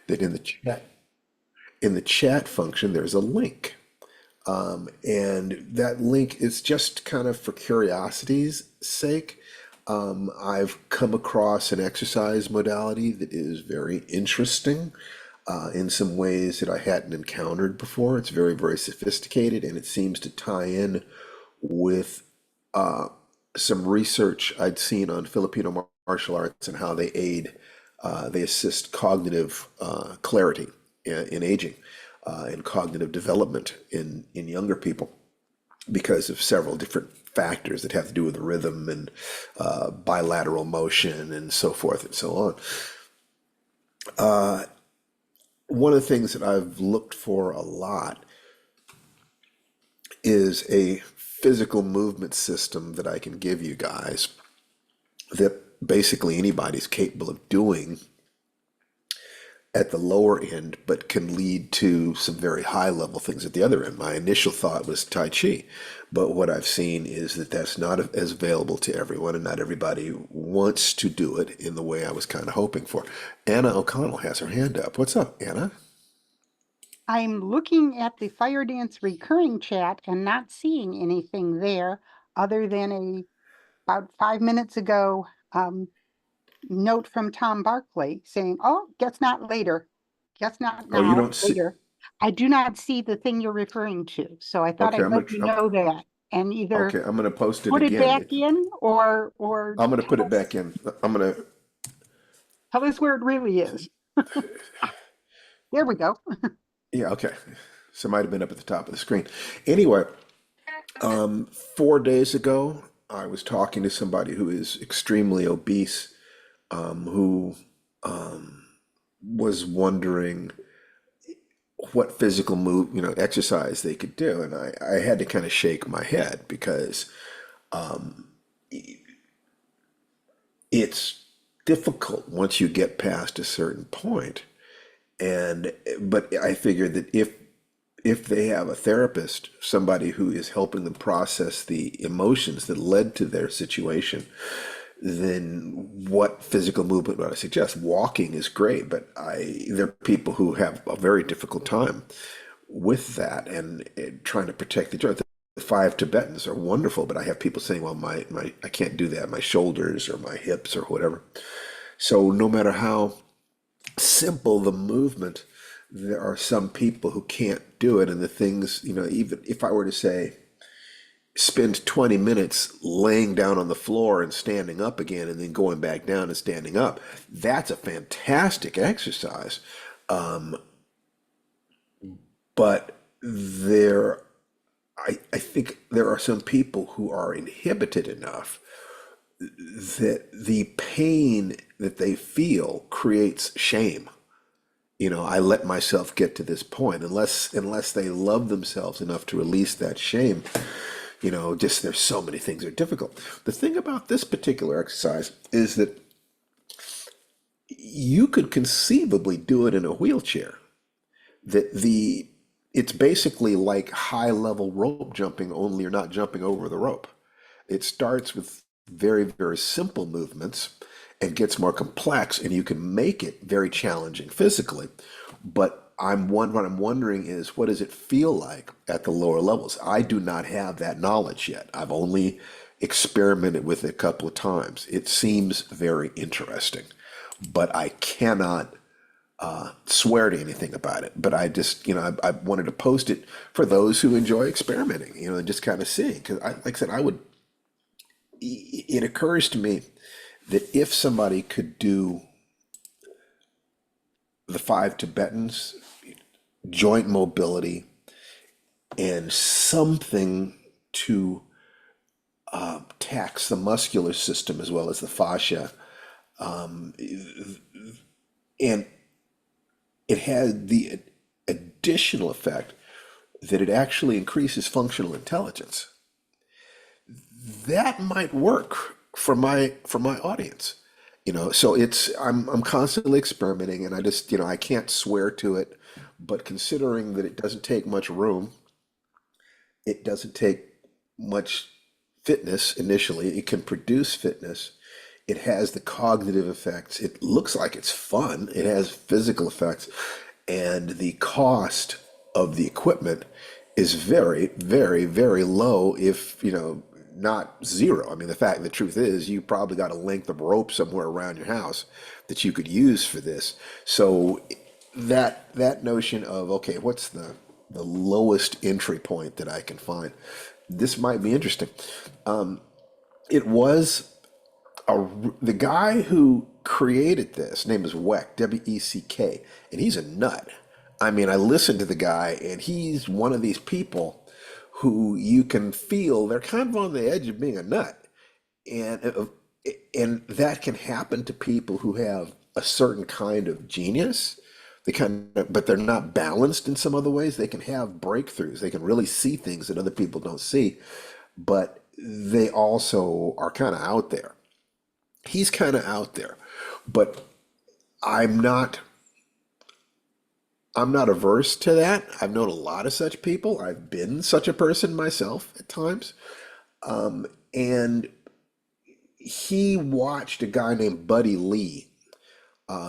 that in the chat function there's a link. And that link is just kind of for curiosity's sake. I've come across an exercise modality that is very interesting in some ways that I hadn't encountered before. It's very, very sophisticated, and it seems to tie in with some research I'd seen on Filipino martial arts and how they assist cognitive clarity in aging and cognitive development in younger people because of several different factors that have to do with the rhythm and bilateral motion and so forth and so on. One of the things that I've looked for a lot is a physical movement system that I can give you guys that basically anybody's capable of doing at the lower end, but can lead to some very high level things at the other end. My initial thought was Tai Chi, but what I've seen is that that's not as available to everyone, and not everybody wants to do it in the way I was kind of hoping for. Anna O'Connell has her hand up. What's up, Anna? I'm looking at the Firedance recurring chat and not seeing anything there other than about 5 minutes ago note from Tom Barkley saying, "Oh, guess not later. Guess not Oh, you now, don't see. later." I do not see the thing you're referring to, so I thought Okay, I'd let you know that and either I'm gonna post it put it again. back in or I'm gonna put it back in. I'm gonna. tell us where it really is. There we go. Yeah, okay. So it might have been up at the top of the screen. Anyway, 4 days ago, I was talking to somebody who is extremely obese, who was wondering what physical exercise they could do, and I had to kind of shake my head because it's difficult once you get past a certain point. And but I figured that if they have a therapist, somebody who is helping them process the emotions that led to their situation, then what physical movement would I suggest? Walking is great, but there are people who have a very difficult time with that and trying to protect the joint. The five Tibetans are wonderful, but I have people saying, well, my I can't do that, my shoulders or my hips or whatever. So no matter how simple the movement, there are some people who can't do it. And the things, even if I were to say, spend 20 minutes laying down on the floor and standing up again and then going back down and standing up, that's a fantastic exercise. But I think there are some people who are inhibited enough that the pain that they feel creates shame. I let myself get to this point unless they love themselves enough to release that shame. Just there's so many things that are difficult. The thing about this particular exercise is that you could conceivably do it in a wheelchair. That the It's basically like high level rope jumping, only you're not jumping over the rope. It starts with very, very simple movements and gets more complex, and you can make it very challenging physically. But what I'm wondering is, what does it feel like at the lower levels? I do not have that knowledge yet. I've only experimented with it a couple of times. It seems very interesting, but I cannot swear to anything about it. But I just, I wanted to post it for those who enjoy experimenting, and just kind of seeing. Because, like I said, it occurs to me that if somebody could do the five Tibetans, joint mobility, and something to tax the muscular system as well as the fascia, and it had the additional effect that it actually increases functional intelligence. That might work for my audience. So I'm constantly experimenting, and I just, I can't swear to it, but considering that it doesn't take much room, it doesn't take much fitness initially, it can produce fitness. it has the cognitive effects. It looks like it's fun. It has physical effects. And the cost of the equipment is very, very, very low, if, not zero. I mean, the truth is, you probably got a length of rope somewhere around your house that you could use for this. So that notion of, okay, what's the lowest entry point that I can find? This might be interesting. It was the guy who created this name is Weck, Weck, and he's a nut. I mean, I listened to the guy, and he's one of these people who you can feel they're kind of on the edge of being a nut, and and that can happen to people who have a certain kind of genius. But they're not balanced in some other ways. They can have breakthroughs. They can really see things that other people don't see, but they also are kind of out there. He's kind of out there, but I'm not I'm not averse to that. I've known a lot of such people. I've been such a person myself at times. And he watched a guy named Buddy Lee,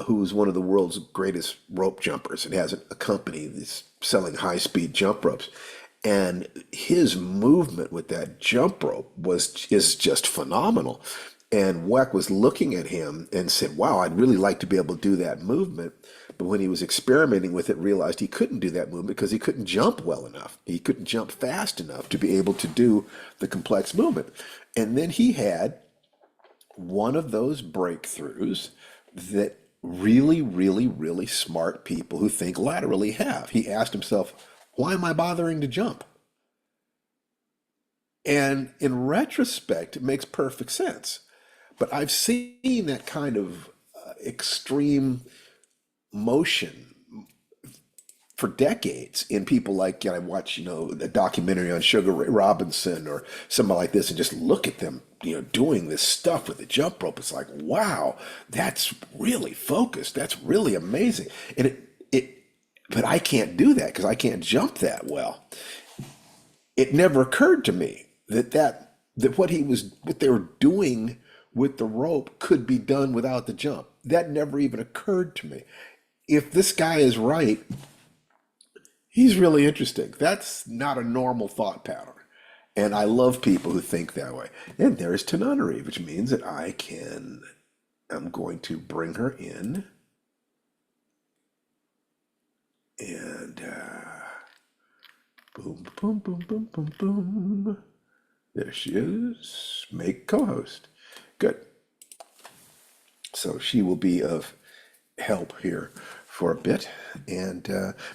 who's one of the world's greatest rope jumpers and has a company that's selling high-speed jump ropes. And his movement with that jump rope is just phenomenal. And Weck was looking at him and said, "Wow, I'd really like to be able to do that movement." But when he was experimenting with it, realized he couldn't do that movement because he couldn't jump well enough. He couldn't jump fast enough to be able to do the complex movement. And then he had one of those breakthroughs that really, really, really smart people who think laterally have. He asked himself, why am I bothering to jump? And in retrospect, it makes perfect sense. But I've seen that kind of extreme motion for decades in people like, I watch, a documentary on Sugar Ray Robinson or somebody like this and just look at them, doing this stuff with the jump rope. It's like, wow, that's really focused. That's really amazing. And but I can't do that because I can't jump that well. It never occurred to me that what they were doing with the rope could be done without the jump. That never even occurred to me. If this guy is right, he's really interesting. That's not a normal thought pattern. And I love people who think that way. And there's Tananari, which means that I'm going to bring her in. And boom, boom, boom, boom, boom, boom. There she is. Make co-host. Good. So she will be of help here for a bit. And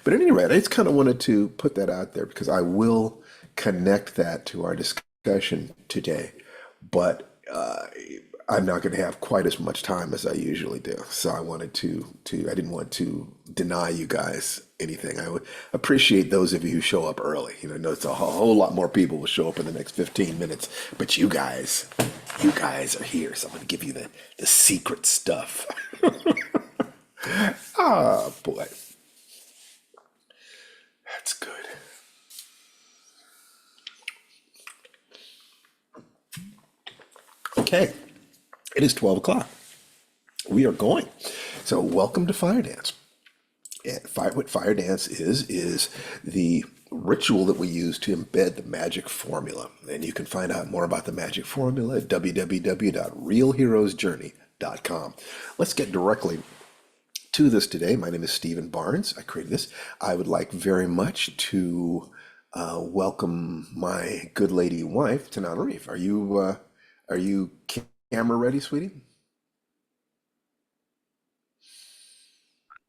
but at any rate, I just kind of wanted to put that out there because I will connect that to our discussion today. But I'm not going to have quite as much time as I usually do. So I wanted I didn't want to deny you guys anything. I would appreciate those of you who show up early. I know it's a whole lot more people will show up in the next 15 minutes, but you guys are here. So I'm going to give you the secret stuff. Ah, boy. That's good. Okay. It is 12 o'clock. We are going. So welcome to Firedance. And what Firedance is the ritual that we use to embed the magic formula. And you can find out more about the magic formula at www.realheroesjourney.com. Let's get directly to this today. My name is Stephen Barnes. I created this. I would like very much to welcome my good lady wife, Tanana Reef. Are you camera ready, sweetie?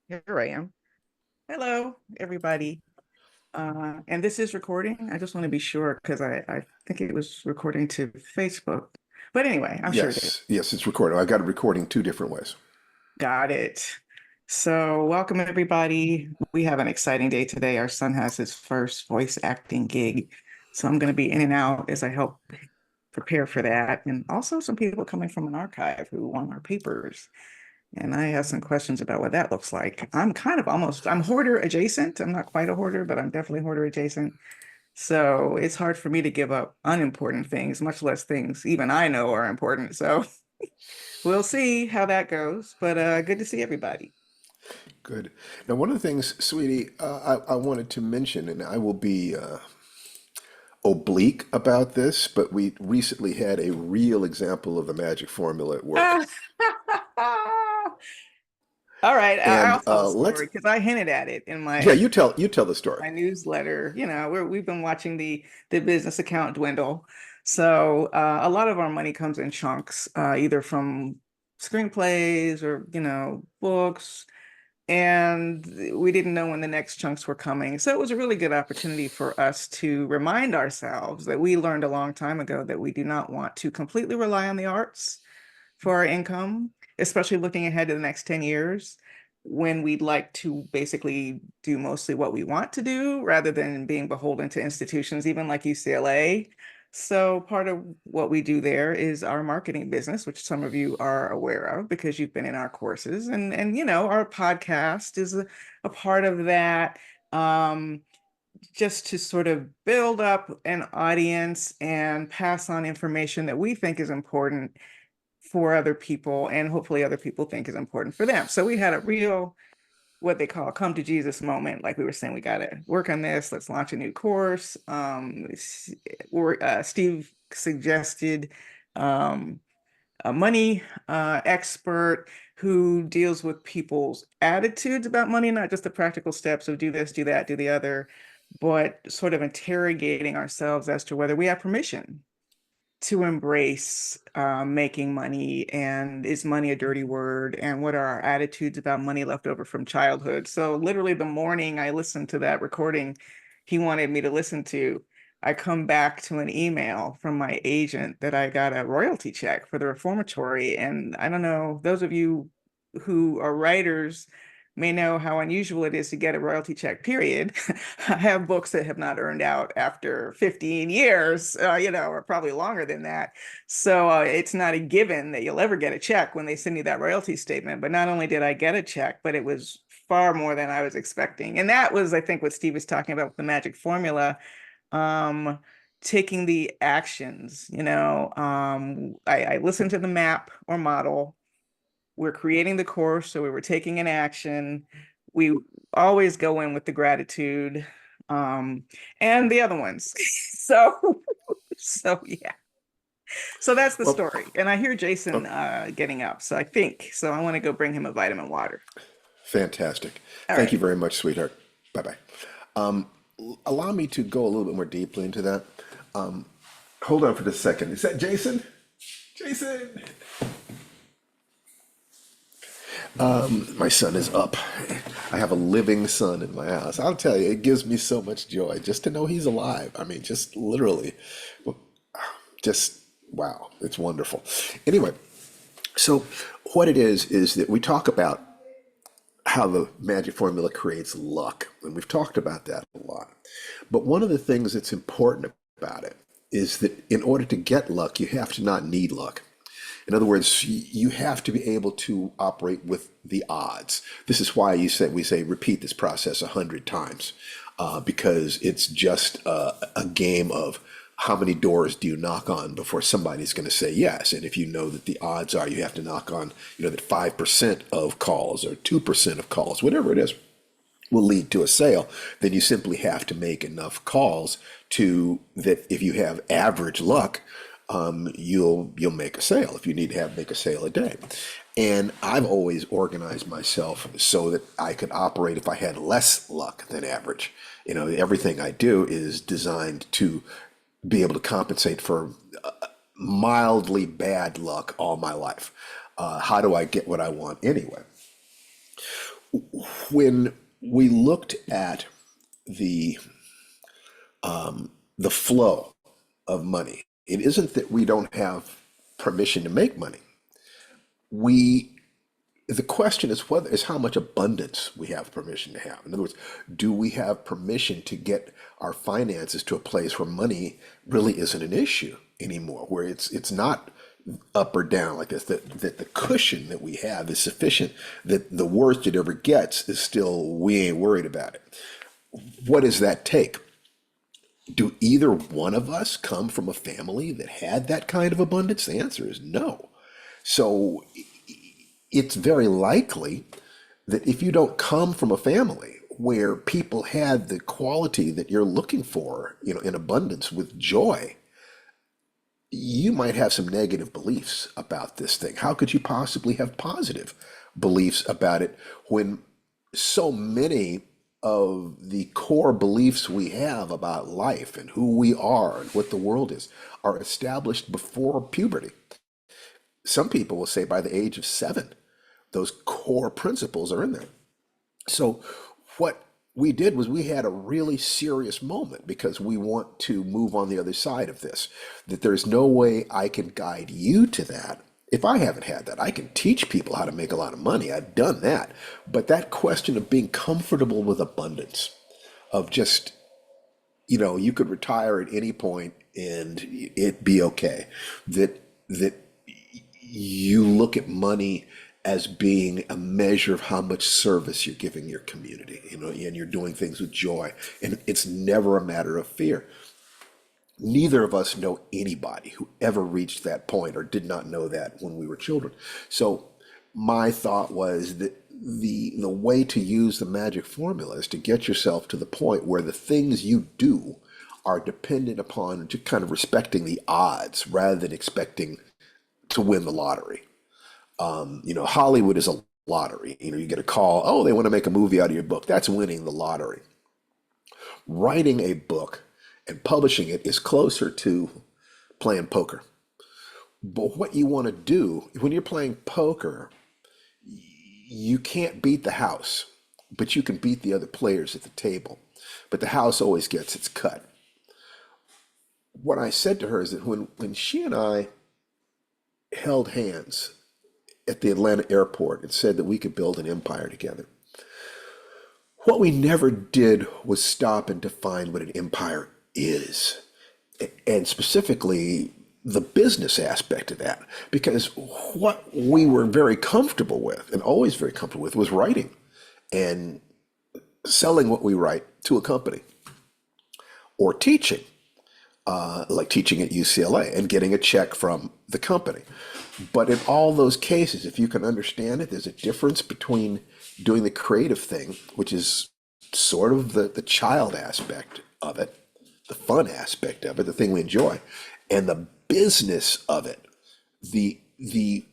Here I am. Hello, everybody. And this is recording. I just want to be sure because I think it was recording to Facebook. But anyway, I'm sure it is. Yes, it's recorded. I got it recording two different ways. Got it. So welcome, everybody. We have an exciting day today. Our son has his first voice acting gig. So I'm going to be in and out as I help prepare for that. And also some people coming from an archive who want our papers. And I have some questions about what that looks like. I'm hoarder adjacent. I'm not quite a hoarder, but I'm definitely hoarder adjacent. So it's hard for me to give up unimportant things, much less things even I know are important. So we'll see how that goes. But good to see everybody. Good. Now, one of the things, sweetie, I wanted to mention, and I will be oblique about this, but we recently had a real example of the magic formula at work. All right, I'll And tell the let's, story because I hinted at it in yeah, my you tell the story. my newsletter. We've been watching the business account dwindle. So a lot of our money comes in chunks, either from screenplays or, books. And we didn't know when the next chunks were coming. So it was a really good opportunity for us to remind ourselves that we learned a long time ago that we do not want to completely rely on the arts for our income, especially looking ahead to the next 10 years when we'd like to basically do mostly what we want to do rather than being beholden to institutions, even like UCLA. So part of what we do there is our marketing business, which some of you are aware of because you've been in our courses, and our podcast is a part of that. Um, just to sort of build up an audience and pass on information that we think is important for other people and hopefully other people think is important for them. So we had a real what they call come to Jesus moment. Like we were saying, we got to work on this. Let's launch a new course. Steve suggested a money expert who deals with people's attitudes about money, not just the practical steps of do this, do that, do the other, but sort of interrogating ourselves as to whether we have permission to embrace making money, and is money a dirty word, and what are our attitudes about money left over from childhood. So literally the morning I listened to that recording he wanted me to listen to, I come back to an email from my agent that I got a royalty check for the reformatory. And I don't know, those of you who are writers may know how unusual it is to get a royalty check, period. I have books that have not earned out after 15 years, or probably longer than that. So it's not a given that you'll ever get a check when they send you that royalty statement. But not only did I get a check, but it was far more than I was expecting. And that was, I think, what Steve was talking about with the magic formula, um, taking the actions. I listened to the map or model. We're creating the course, so we were taking an action. We always go in with the gratitude, um, and the other ones. So, so yeah. So that's the Well, story. And I hear Jason oh, getting up, so I think so. I want to go bring him a vitamin water. fantastic. All Thank right. you very much, sweetheart. Bye bye. Um, Allow me to go a little bit more deeply into that. Hold on for just a second. Is that Jason? Jason! My son is up. I have a living son in my house. I'll tell you, it gives me so much joy just to know he's alive. I mean, just literally, just wow, it's wonderful. Anyway, so what it is that we talk about how the magic formula creates luck, and we've talked about that a lot. But one of the things that's important about it is that in order to get luck, you have to not need luck. In other words, you have to be able to operate with the odds. This is why we say repeat this process 100 times, because it's just a game of how many doors do you knock on before somebody's going to say yes. And if you know that the odds are you have to knock on, that 5% of calls or 2% of calls, whatever it is, will lead to a sale, then you simply have to make enough calls to that if you have average luck, you'll make a sale if you need to make a sale a day. And I've always organized myself so that I could operate if I had less luck than average. Everything I do is designed to be able to compensate for mildly bad luck all my life. How do I get what I want anyway? When we looked at the the flow of money, it isn't that we don't have permission to make money. We The question is how much abundance we have permission to have. In other words, do we have permission to get our finances to a place where money really isn't an issue anymore, where it's not up or down like this, that the cushion that we have is sufficient, that the worst it ever gets is still, we ain't worried about it. What does that take? Do either one of us come from a family that had that kind of abundance? The answer is no. So it's very likely that if you don't come from a family where people had the quality that you're looking for, in abundance with joy, you might have some negative beliefs about this thing. How could you possibly have positive beliefs about it when so many of the core beliefs we have about life and who we are and what the world is are established before puberty? Some people will say by the age of 7, those core principles are in there. So, what we did was we had a really serious moment because we want to move on the other side of this. That there's no way I can guide you to that. If I haven't had that, I can teach people how to make a lot of money. I've done that. But that question of being comfortable with abundance, of just, you could retire at any point and it be okay. That you look at money as being a measure of how much service you're giving your community, and you're doing things with joy. And it's never a matter of fear. Neither of us know anybody who ever reached that point or did not know that when we were children. So my thought was that the way to use the magic formula is to get yourself to the point where the things you do are dependent upon just kind of respecting the odds rather than expecting to win the lottery. Hollywood is a lottery. You get a call, oh, they want to make a movie out of your book. That's winning the lottery. Writing a book and publishing it is closer to playing poker. But what you want to do when you're playing poker, you can't beat the house, but you can beat the other players at the table. But the house always gets its cut. What I said to her is that when she and I held hands at the Atlanta airport and said that we could build an empire together, what we never did was stop and define what an empire is, and specifically the business aspect of that. Because what we were very comfortable with, and always very comfortable with, was writing and selling what we write to a company, or teaching, like teaching at UCLA and getting a check from the company. But in all those cases, if you can understand it, there's a difference between doing the creative thing, which is sort of the child aspect of it, the fun aspect of it, the thing we enjoy, and the business of it, the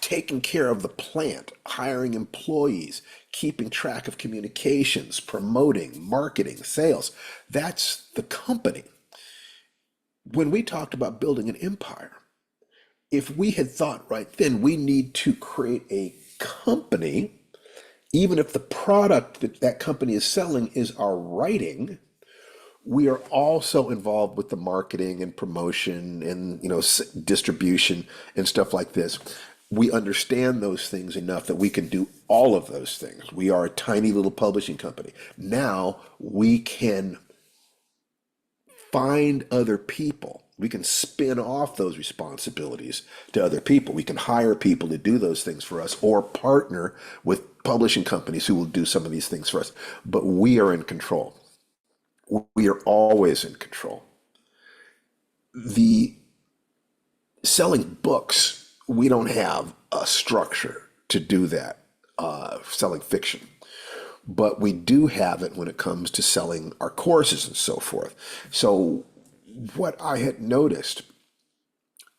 taking care of the plant, hiring employees, keeping track of communications, promoting, marketing, sales. That's the company. When we talked about building an empire, if we had thought right then we need to create a company, even if the product that that company is selling is our writing, we are also involved with the marketing and promotion and distribution and stuff like this. We understand those things enough that we can do all of those things. We are a tiny little publishing company. Now we can find other people. We can spin off those responsibilities to other people. We can hire people to do those things for us, or partner with publishing companies who will do some of these things for us. But we are in control. We are always in control. The selling books, we don't have a structure to do that, selling fiction. But we do have it when it comes to selling our courses and so forth. So what I had noticed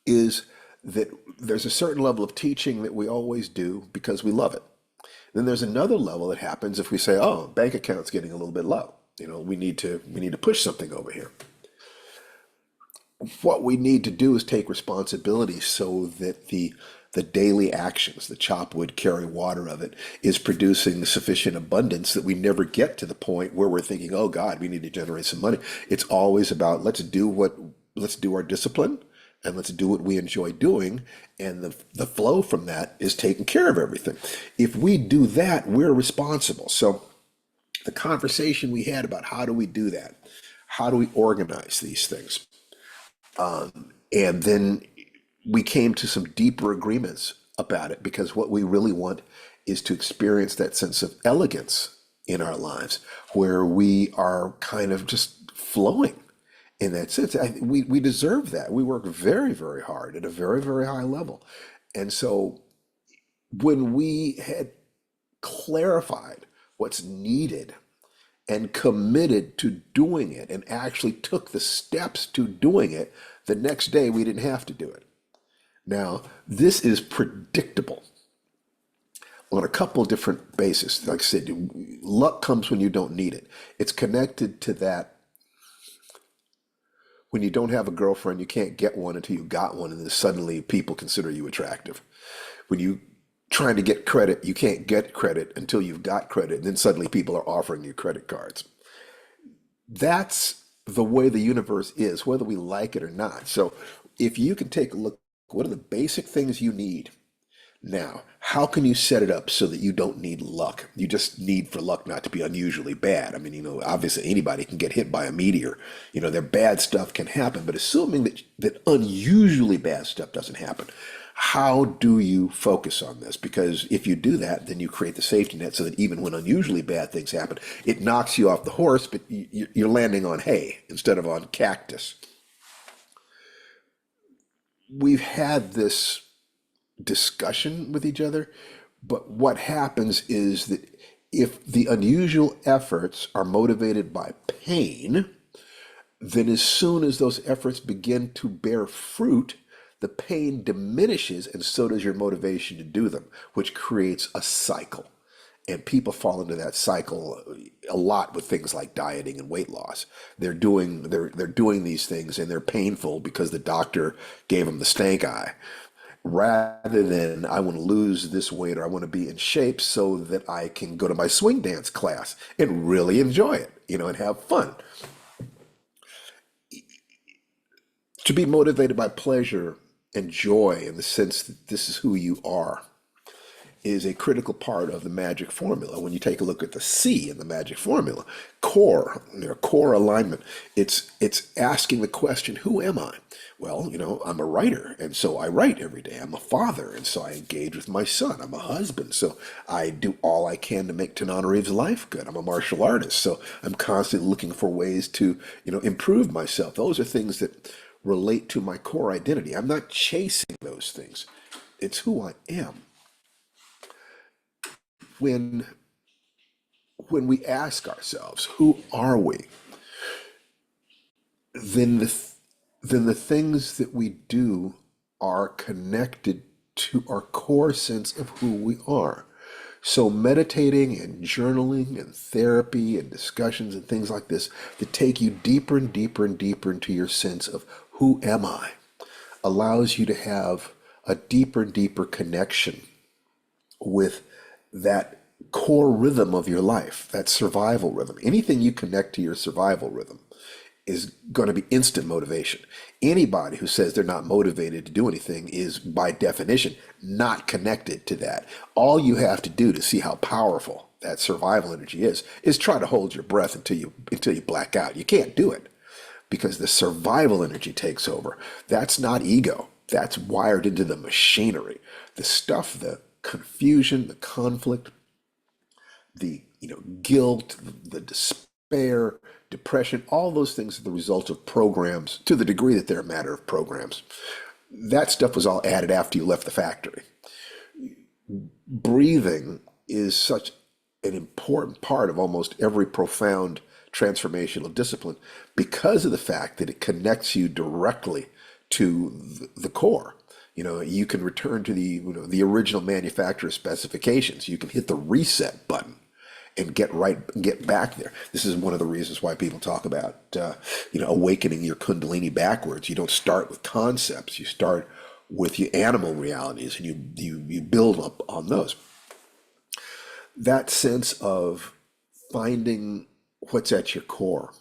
is that there's a certain level of teaching that we always do because we love it. Then there's another level that happens if we say, oh, bank account's getting a little bit low. We need to push something over here. What we need to do is take responsibility so that the daily actions, the chop wood, carry water of it, is producing sufficient abundance that we never get to the point where we're thinking, oh God, we need to generate some money. It's always about let's do our discipline and let's do what we enjoy doing. And the flow from that is taking care of everything. If we do that, we're responsible. So the conversation we had about how do we do that? How do we organize these things? And then we came to some deeper agreements about it, because what we really want is to experience that sense of elegance in our lives where we are kind of just flowing in that sense. We deserve that. We work very, very hard at a very, very high level. And so when we had clarified what's needed and committed to doing it and actually took the steps to doing it, the next day we didn't have to do it. Now, this is predictable on a couple of different bases. Like I said, luck comes when you don't need it. It's connected to that when you don't have a girlfriend, you can't get one until you got one, and then suddenly people consider you attractive. When you trying to get credit, you can't get credit until you've got credit, and then suddenly people are offering you credit cards. That's the way the universe is, whether we like it or not. So if you can take a look, what are the basic things you need? Now, how can you set it up so that you don't need luck? You just need for luck not to be unusually bad. I mean, obviously anybody can get hit by a meteor. Their bad stuff can happen, but assuming that unusually bad stuff doesn't happen, how do you focus on this? Because if you do that, then you create the safety net so that even when unusually bad things happen, it knocks you off the horse, but you're landing on hay instead of on cactus. We've had this discussion with each other, but what happens is that if the unusual efforts are motivated by pain, then as soon as those efforts begin to bear fruit, the pain diminishes and so does your motivation to do them, which creates a cycle. And people fall into that cycle a lot with things like dieting and weight loss. They're doing these things and they're painful because the doctor gave them the stank eye, rather than I want to lose this weight or I want to be in shape so that I can go to my swing dance class and really enjoy it, and have fun. To be motivated by pleasure and joy in the sense that this is who you are is a critical part of the magic formula. When you take a look at the C in the magic formula, core alignment, it's asking the question, who am I? Well, I'm a writer, and so I write every day. I'm a father, and so I engage with my son. I'm a husband, so I do all I can to make Tananarive's life good. I'm a martial artist, so I'm constantly looking for ways to, improve myself. Those are things that relate to my core identity. I'm not chasing those things. It's who I am. When when we ask ourselves, who are we? Then the things that we do are connected to our core sense of who we are. So meditating and journaling and therapy and discussions and things like this that take you deeper and deeper and deeper into your sense of who am I allows you to have a deeper and deeper connection with that core rhythm of your life, that survival rhythm. Anything you connect to your survival rhythm is going to be instant motivation. Anybody who says they're not motivated to do anything is, by definition, not connected to that. All you have to do to see how powerful that survival energy is try to hold your breath until you black out. You can't do it because the survival energy takes over. That's not ego. That's wired into the machinery. The stuff, the confusion, the conflict, the guilt, the despair, depression, all those things are the result of programs to the degree that they're a matter of programs. That stuff was all added after you left the factory. Breathing is such an important part of almost every profound transformational discipline because of the fact that it connects you directly to the core. You can return to the original manufacturer specifications. You can hit the reset button and get back there. This is one of the reasons why people talk about awakening your kundalini backwards. You don't start with concepts. You start with your animal realities, and you build up on those. That sense of finding what's at your core.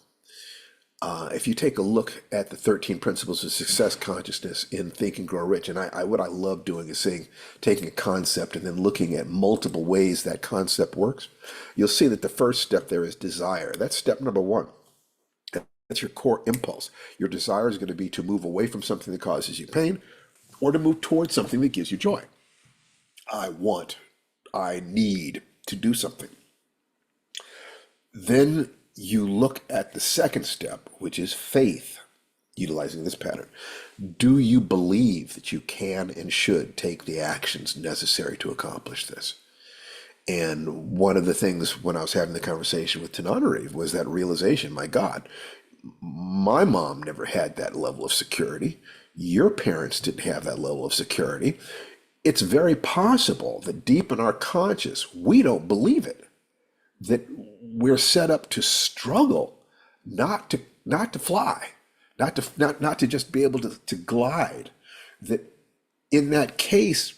If you take a look at the 13 principles of success consciousness in Think and Grow Rich, and what I love doing is taking a concept and then looking at multiple ways that concept works, you'll see that the first step there is desire. That's step number one. That's your core impulse. Your desire is going to be to move away from something that causes you pain or to move towards something that gives you joy. I need to do something. Then you look at the second step, which is faith. utilizing this pattern. Do you believe that you can and should take the actions necessary to accomplish this? And one of the things when I was having the conversation with Tananarive was that realization, my God, my mom never had that level of security. Your parents didn't have that level of security. It's very possible that deep in our conscious, we don't believe it, that we're set up to struggle, not to fly, not to just be able to glide. That in that case,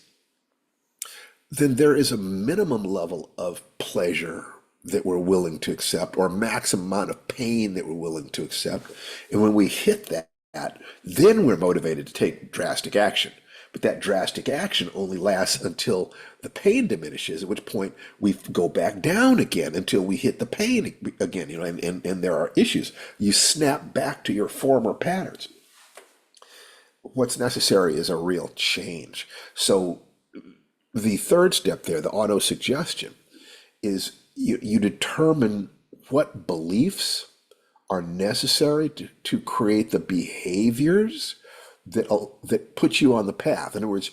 then there is a minimum level of pleasure that we're willing to accept, or maximum amount of pain that we're willing to accept. And when we hit that, then we're motivated to take drastic action. But that drastic action only lasts until the pain diminishes, at which point we go back down again until we hit the pain again, and there are issues. You snap back to your former patterns. What's necessary is a real change. So the third step there, the auto suggestion, is you determine what beliefs are necessary to create the behaviors that put you on the path. In other words,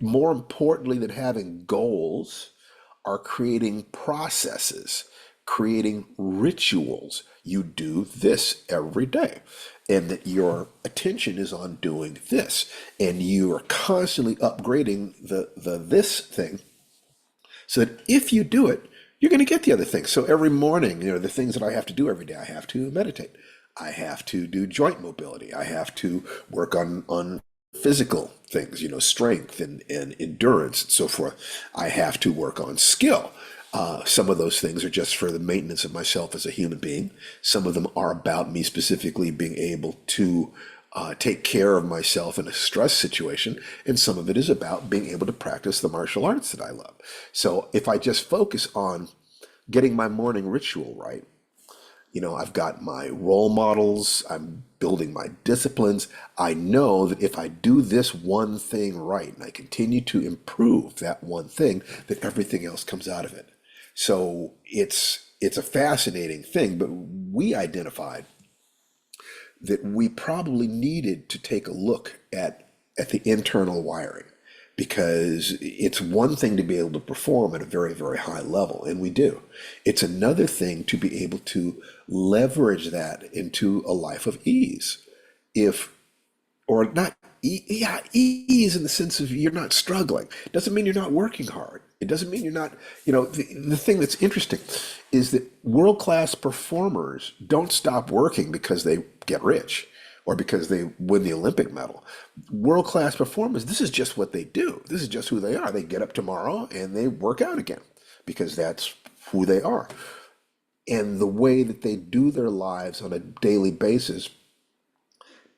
more importantly than having goals are creating processes, creating rituals. You do this every day, and that your attention is on doing this, and you are constantly upgrading the this thing, so that if you do it, you're going to get the other things. So every morning, the things that I have to do every day, I have to meditate. I have to do joint mobility. I have to work on physical things, strength and endurance and so forth. I have to work on skill. Some of those things are just for the maintenance of myself as a human being. Some of them are about me specifically being able to take care of myself in a stress situation. And some of it is about being able to practice the martial arts that I love. So if I just focus on getting my morning ritual right, I've got my role models, I'm building my disciplines. I know that if I do this one thing right and I continue to improve that one thing, that everything else comes out of it. So it's a fascinating thing, but we identified that we probably needed to take a look at the internal wiring, because it's one thing to be able to perform at a very, very high level, and we do. It's another thing to be able to leverage that into a life of ease. If or not yeah, ease in the sense of you're not struggling. Doesn't mean you're not working hard. It doesn't mean you're not, the thing that's interesting is that world-class performers don't stop working because they get rich or because they win the Olympic medal. World-class performers, this is just what they do. This is just who they are. They get up tomorrow and they work out again because that's who they are. And the way that they do their lives on a daily basis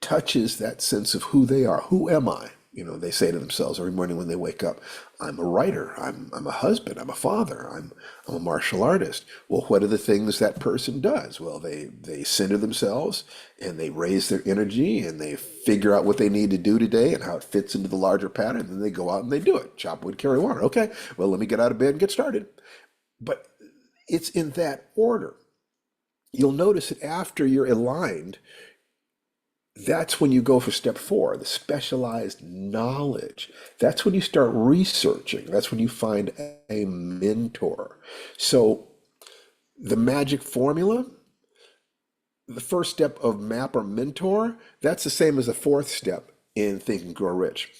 touches that sense of who they are. Who am I? They say to themselves every morning when they wake up, I'm a writer, I'm a husband, I'm a father, I'm a martial artist. Well, what are the things that person does? Well, they center themselves and they raise their energy and they figure out what they need to do today and how it fits into the larger pattern. And then they go out and they do it. Chop wood, carry water. Okay, well, let me get out of bed and get started. But it's in that order. You'll notice that after you're aligned, that's when you go for step four, the specialized knowledge. That's when you start researching. That's when you find a mentor. So the magic formula, the first step of map or mentor, that's the same as the fourth step in Think and Grow Rich.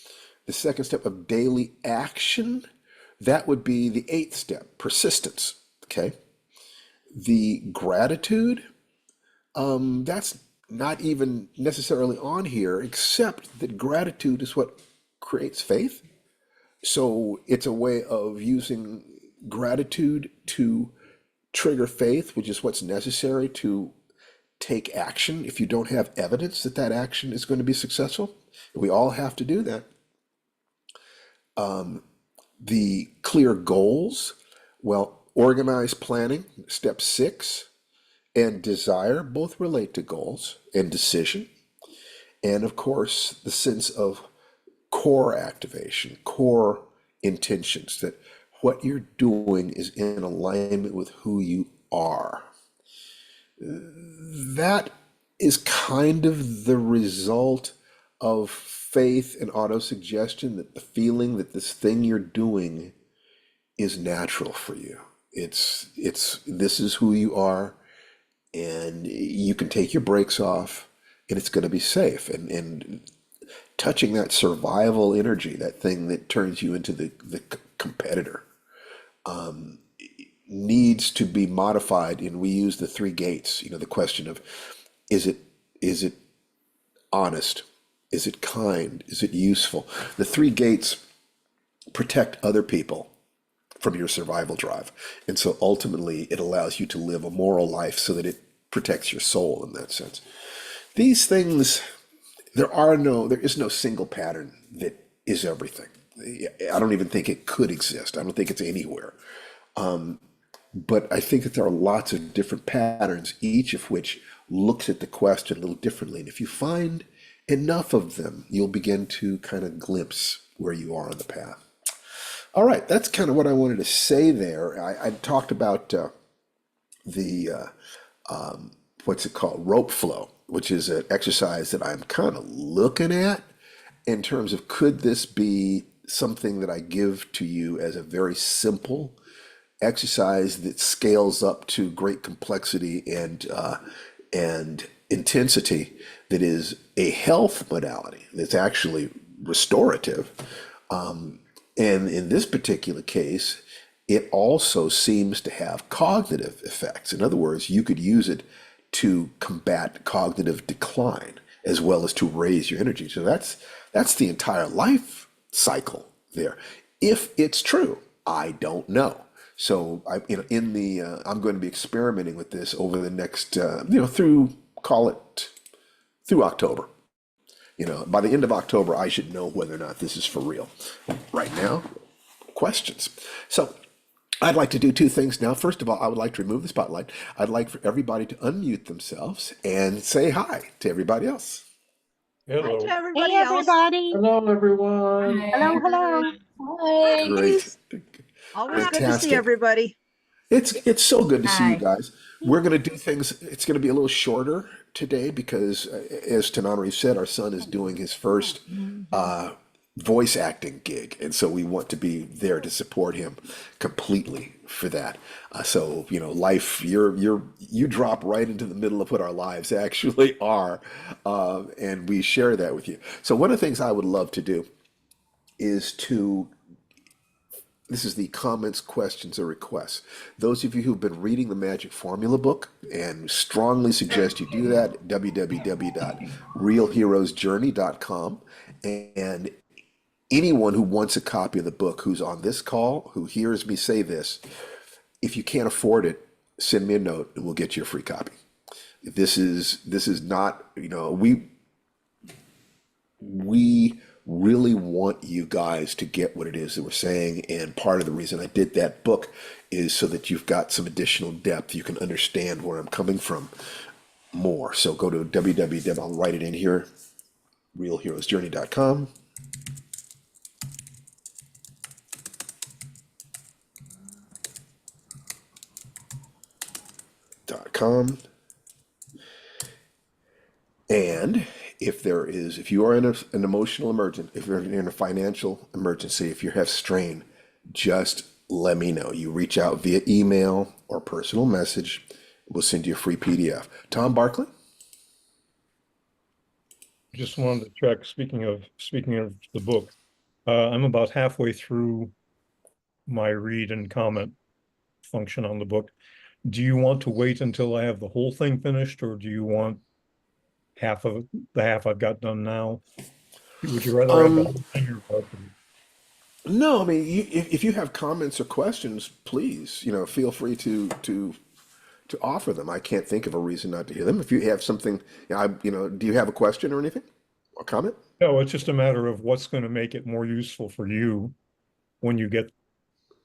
The second step of daily action, that would be the eighth step, persistence. Okay. The gratitude, that's not even necessarily on here, except that gratitude is what creates faith. So it's a way of using gratitude to trigger faith, which is what's necessary to take action if you don't have evidence that that action is going to be successful. We all have to do that. The clear goals, well, organized planning, step six, and desire both relate to goals and decision. And of course, the sense of core activation, core intentions, that what you're doing is in alignment with who you are. That is kind of the result of faith and autosuggestion, that the feeling that this thing you're doing is natural for you. It's this is who you are, and you can take your brakes off, and it's going to be safe. And touching that survival energy, that thing that turns you into the competitor, needs to be modified. And we use the three gates. You know, the question of, is it honest? Is it kind? Is it useful? The three gates protect other people from your survival drive. And so ultimately it allows you to live a moral life so that it protects your soul in that sense. These things, there is no single pattern that is everything. I don't even think it could exist. I don't think it's anywhere. But I think that there are lots of different patterns, each of which looks at the question a little differently. And if you find enough of them, you'll begin to kind of glimpse where you are on the path. All right, that's kind of what I wanted to say there. I talked about the what's it called, rope flow, which is an exercise that I'm kind of looking at in terms of, could this be something that I give to you as a very simple exercise that scales up to great complexity and intensity, that is a health modality that's actually restorative. And in this particular case, it also seems to have cognitive effects. In other words, you could use it to combat cognitive decline as well as to raise your energy. So that's the entire life cycle there. If it's true, I don't know. So I'm going to be experimenting with this over the next through October. By the end of October, I should know whether or not this is for real. Right now, questions. So I'd like to do two things now. First of all, I would like to remove the spotlight. I'd like for everybody to unmute themselves and say hi to everybody else. Hi to Hello. Hey, everybody else. everybody. Hello, everyone. Hello, hello. Hi. Great. Always good to see Fantastic. everybody. It's so good to see you Hi. guys. We're going to do things. It's going to be a little shorter today because, as Tananari said, our son is doing his first voice acting gig, and so we want to be there to support him completely for that. So life, you drop right into the middle of what our lives actually are, and we share that with you. So one of the things I would love to do is to this is the comments, questions, or requests. Those of you who've been reading the Magic Formula book, and strongly suggest you do that at www.realheroesjourney.com. And anyone who wants a copy of the book who's on this call, who hears me say this, if you can't afford it, send me a note and we'll get you a free copy. This is not, we really want you guys to get what it is that we're saying. And part of the reason I did that book is so that you've got some additional depth. You can understand where I'm coming from more. So go to www, I'll write it in here, realheroesjourney.com. .com. And if you are in an emotional emergency, if you're in a financial emergency, if you have strain, just let me know. You reach out via email or personal message. We'll send you a free PDF. Tom Barkley? Just wanted to check, speaking of the book, I'm about halfway through my read and comment function on the book. Do you want to wait until I have the whole thing finished, or do you want half of the half I've got done now? Would you rather have the whole thing or part of it? No, I mean, if you have comments or questions, please, feel free to offer them. I can't think of a reason not to hear them. If you have something, do you have a question or anything or comment? No, it's just a matter of what's going to make it more useful for you when you get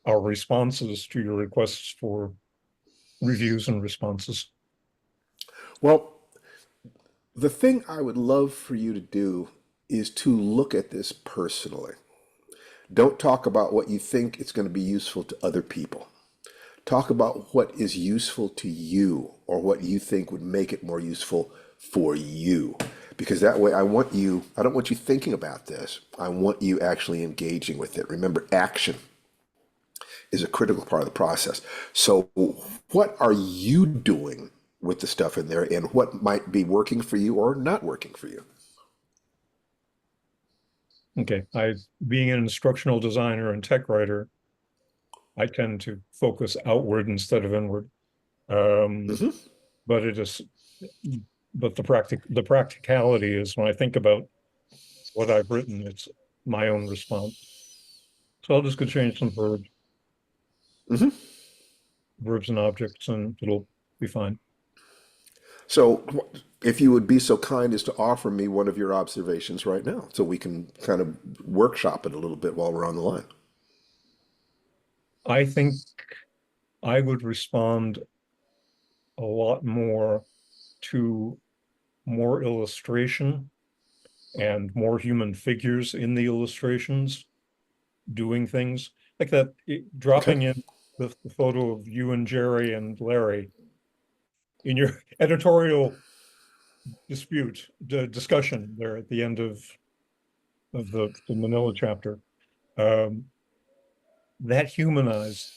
our responses to your requests for reviews and responses. Well, the thing I would love for you to do is to look at this personally. Don't talk about what you think is going to be useful to other people. Talk about what is useful to you or what you think would make it more useful for you. Because that way I don't want you thinking about this. I want you actually engaging with it. Remember, action is a critical part of the process. So, what are you doing with the stuff in there, and what might be working for you or not working for you? Okay, being an instructional designer and tech writer, I tend to focus outward instead of inward. Hmm. But the practicality is when I think about what I've written, it's my own response. So I'll just go change some Hmm. verbs and objects, and it'll be fine. So, if you would be so kind as to offer me one of your observations right now, so we can kind of workshop it a little bit while we're on the line. I think I would respond a lot more to more illustration and more human figures in the illustrations doing things like that, Okay. dropping in the photo of you and Jerry and Larry in your editorial discussion there at the end of the Manila chapter. Um, that humanized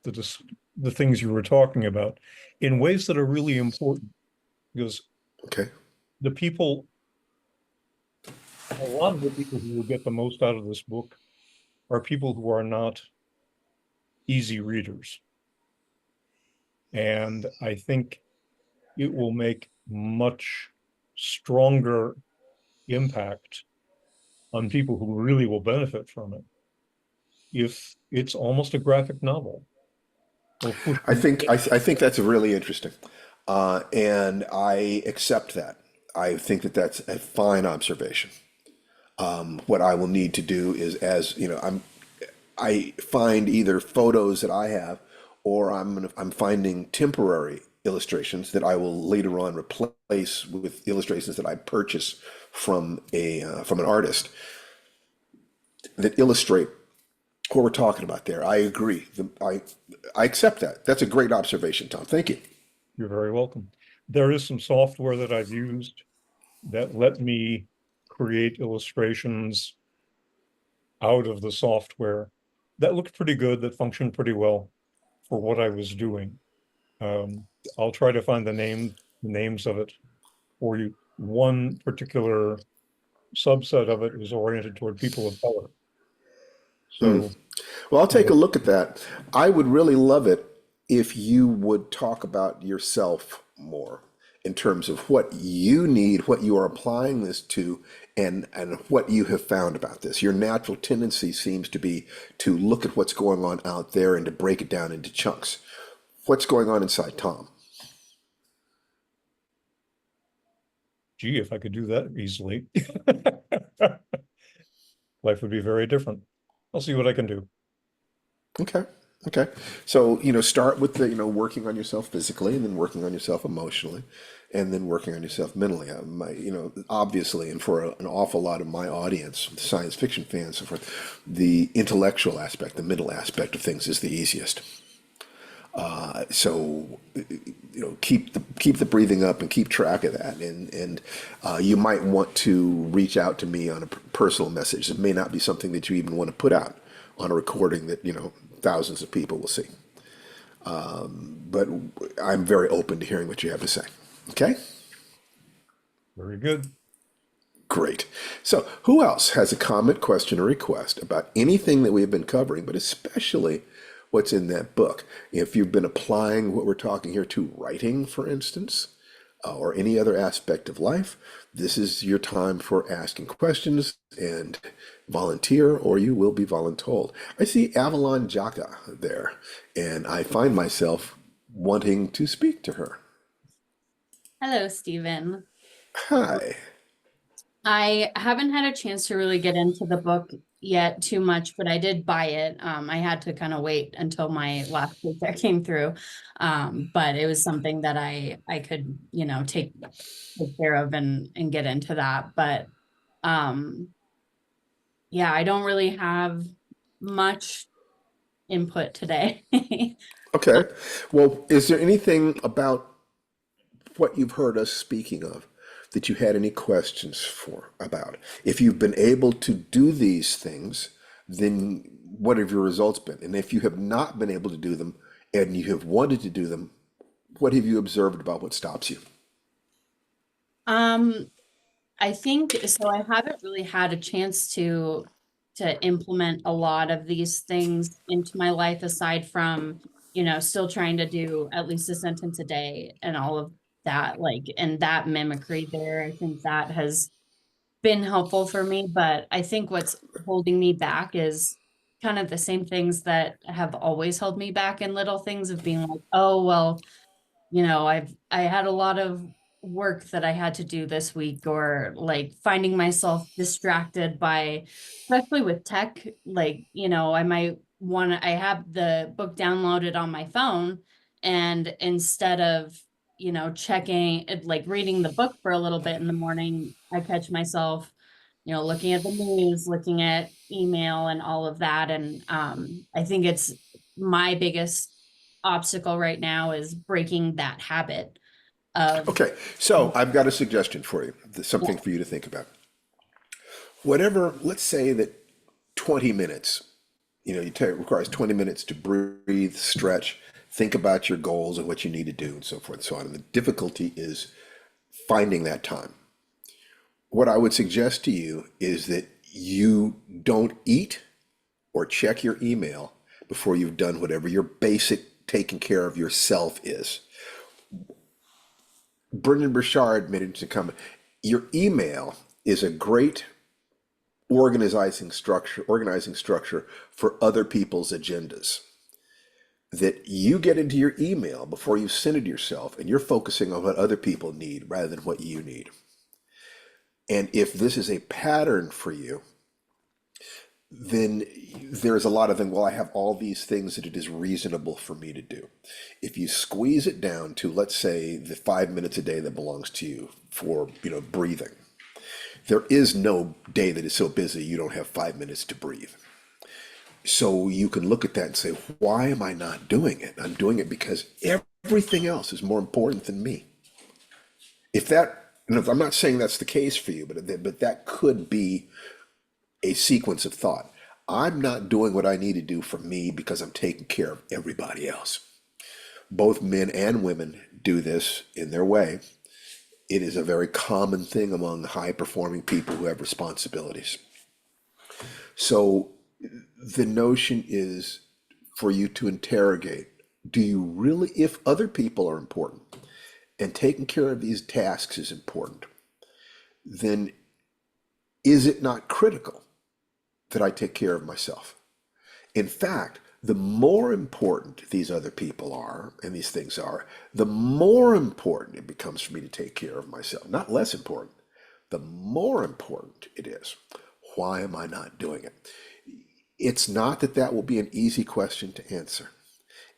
the things you were talking about in ways that are really important, because Okay. the people, a lot of the people who will get the most out of this book are people who are not easy readers. And I think it will make much stronger impact on people who really will benefit from it if it's almost a graphic novel or pushing. I think that's really interesting, and I accept that. I think that that's a fine observation. What I will need to do is, as you know, I find either photos that I have, or I'm finding temporary illustrations that I will later on replace with illustrations that I purchase from an artist that illustrate what we're talking about there. I agree. I accept that. That's a great observation, Tom. Thank you. You're very welcome. There is some software that I've used that let me create illustrations out of the software that looked pretty good, that functioned pretty well for what I was doing. Um, I'll try to find the names of it for you. One particular subset of it is oriented toward people of color. So, Well, I'll take uh, a look at that. I would really love it if you would talk about yourself more in terms of what you need, what you are applying this to, and what you have found about this. Your natural tendency seems to be to look at what's going on out there and to break it down into chunks. What's going on inside Tom? gee, if I could do that easily, life would be very different. I'll see what I can do. Okay. Okay. So, start with working on yourself physically, and then working on yourself emotionally, and then working on yourself mentally. Obviously, and for an awful lot of my audience, science fiction fans, so forth, the intellectual aspect, the mental aspect of things is the easiest. So, keep the breathing up and keep track of that. And you might want to reach out to me on a personal message. It may not be something that you even want to put out on a recording that thousands of people will see. But I'm very open to hearing what you have to say. Okay? Very good. Great. So, who else has a comment, question, or request about anything that we have been covering, but especially what's in that book? If you've been applying what we're talking here to writing, for instance, or any other aspect of life, this is your time for asking questions and volunteer, or you will be voluntold. I see Avalon Jaka there, and I find myself wanting to speak to her. Hello, Stephen. Hi. I haven't had a chance to really get into the book yet too much, but I did buy it. I had to kind of wait until my last book that came through. But it was something that I could, take care of and get into that. But yeah, I don't really have much input today. Okay. Well, is there anything about what you've heard us speaking of that you had any questions for about. If you've been able to do these things, then what have your results been? And if you have not been able to do them and you have wanted to do them, what have you observed about what stops you? Um, I think so. I haven't really had a chance to implement a lot of these things into my life aside from, still trying to do at least a sentence a day and all of that, like, and that mimicry there. I think that has been helpful for me, but I think what's holding me back is kind of the same things that have always held me back in little things of being like, oh, well, I had a lot of work that I had to do this week, or like finding myself distracted by, especially with tech, like, I have the book downloaded on my phone, and instead of, checking it, like reading the book for a little bit in the morning, I catch myself, looking at the news, looking at email and all of that. And I think it's my biggest obstacle right now is breaking that habit of, Okay, so I've got a suggestion for you, something yeah. for you to think about. Whatever, let's say that 20 minutes, it requires 20 minutes to breathe, stretch, think about your goals and what you need to do and so forth and so on. And the difficulty is finding that time. What I would suggest to you is that you don't eat or check your email before you've done whatever your basic taking care of yourself is. Brendan Burchard made it to comment. Your email is a great organizing structure for other people's agendas. That you get into your email before you send it yourself, and you're focusing on what other people need rather than what you need. And if this is a pattern for you, then there's a lot of them. Well, I have all these things that it is reasonable for me to do. If you squeeze it down to, let's say, the 5 minutes a day that belongs to you for, breathing, there is no day that is so busy you don't have 5 minutes to breathe. So you can look at that and say, why am I not doing it? I'm doing it because everything else is more important than me. I'm not saying that's the case for you, but that could be a sequence of thought. I'm not doing what I need to do for me because I'm taking care of everybody else. Both men and women do this in their way. It is a very common thing among high performing people who have responsibilities. So the notion is for you to interrogate, do you really, if other people are important and taking care of these tasks is important, then is it not critical that I take care of myself? In fact, the more important these other people are and these things are, the more important it becomes for me to take care of myself. Not less important. The more important it is. Why am I not doing it? It's not that that will be an easy question to answer.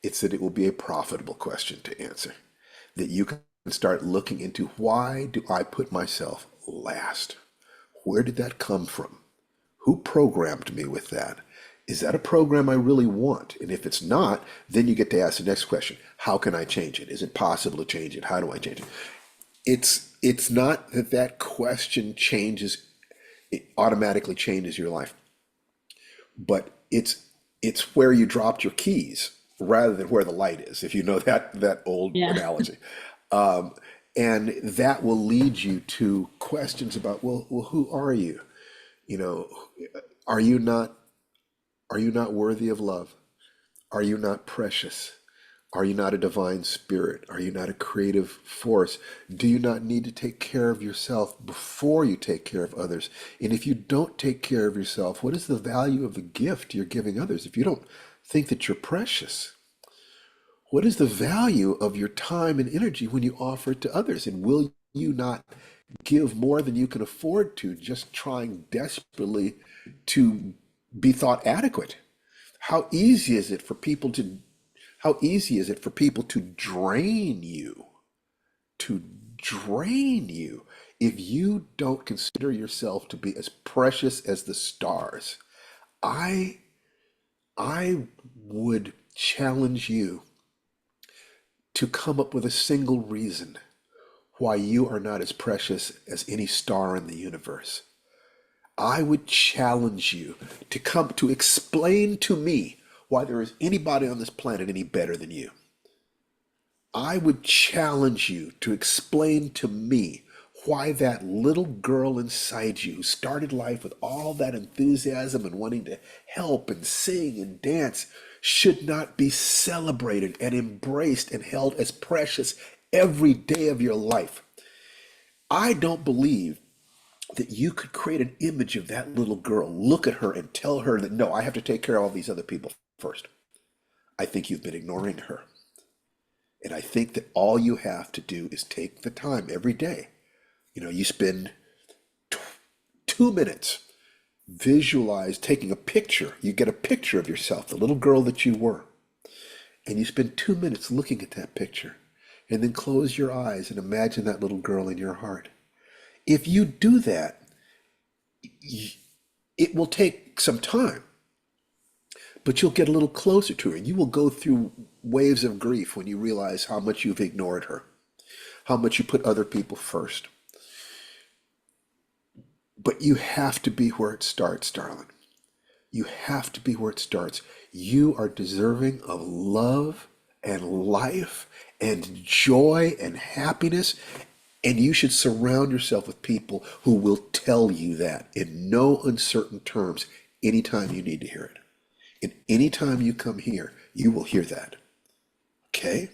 It's that it will be a profitable question to answer. That you can start looking into, why do I put myself last? Where did that come from? Who programmed me with that? Is that a program I really want? And if it's not, then you get to ask the next question. How can I change it? Is it possible to change it? How do I change it? It's not that that question changes, it automatically changes your life. But it's where you dropped your keys rather than where the light is, if you know that old Yeah. analogy. Um, and that will lead you to questions about, well, who are you? You know, are you not worthy of love? Are you not precious? Are you not a divine spirit? Are you not a creative force? Do you not need to take care of yourself before you take care of others? And if you don't take care of yourself, what is the value of the gift you're giving others? If you don't think that you're precious, what is the value of your time and energy when you offer it to others? And will you not give more than you can afford to, just trying desperately to be thought adequate? How easy is it for people to drain you, to drain you, if you don't consider yourself to be as precious as the stars? I I would challenge you to come up with a single reason why you are not as precious as any star in the universe. I would challenge you to come to explain to me why there is anybody on this planet any better than you. I would challenge you to explain to me why that little girl inside you who started life with all that enthusiasm and wanting to help and sing and dance should not be celebrated and embraced and held as precious every day of your life. I don't believe that you could create an image of that little girl, look at her and tell her that, no, I have to take care of all these other people first. I think you've been ignoring her. And I think that all you have to do is take the time every day. You spend 2 minutes, visualize taking a picture. You get a picture of yourself, the little girl that you were. And you spend 2 minutes looking at that picture. And then close your eyes and imagine that little girl in your heart. If you do that, it will take some time, but you'll get a little closer to her. You will go through waves of grief when you realize how much you've ignored her, how much you put other people first. But you have to be where it starts, darling. You have to be where it starts. You are deserving of love and life and joy and happiness. And you should surround yourself with people who will tell you that in no uncertain terms anytime you need to hear it. And anytime you come here, you will hear that. Okay?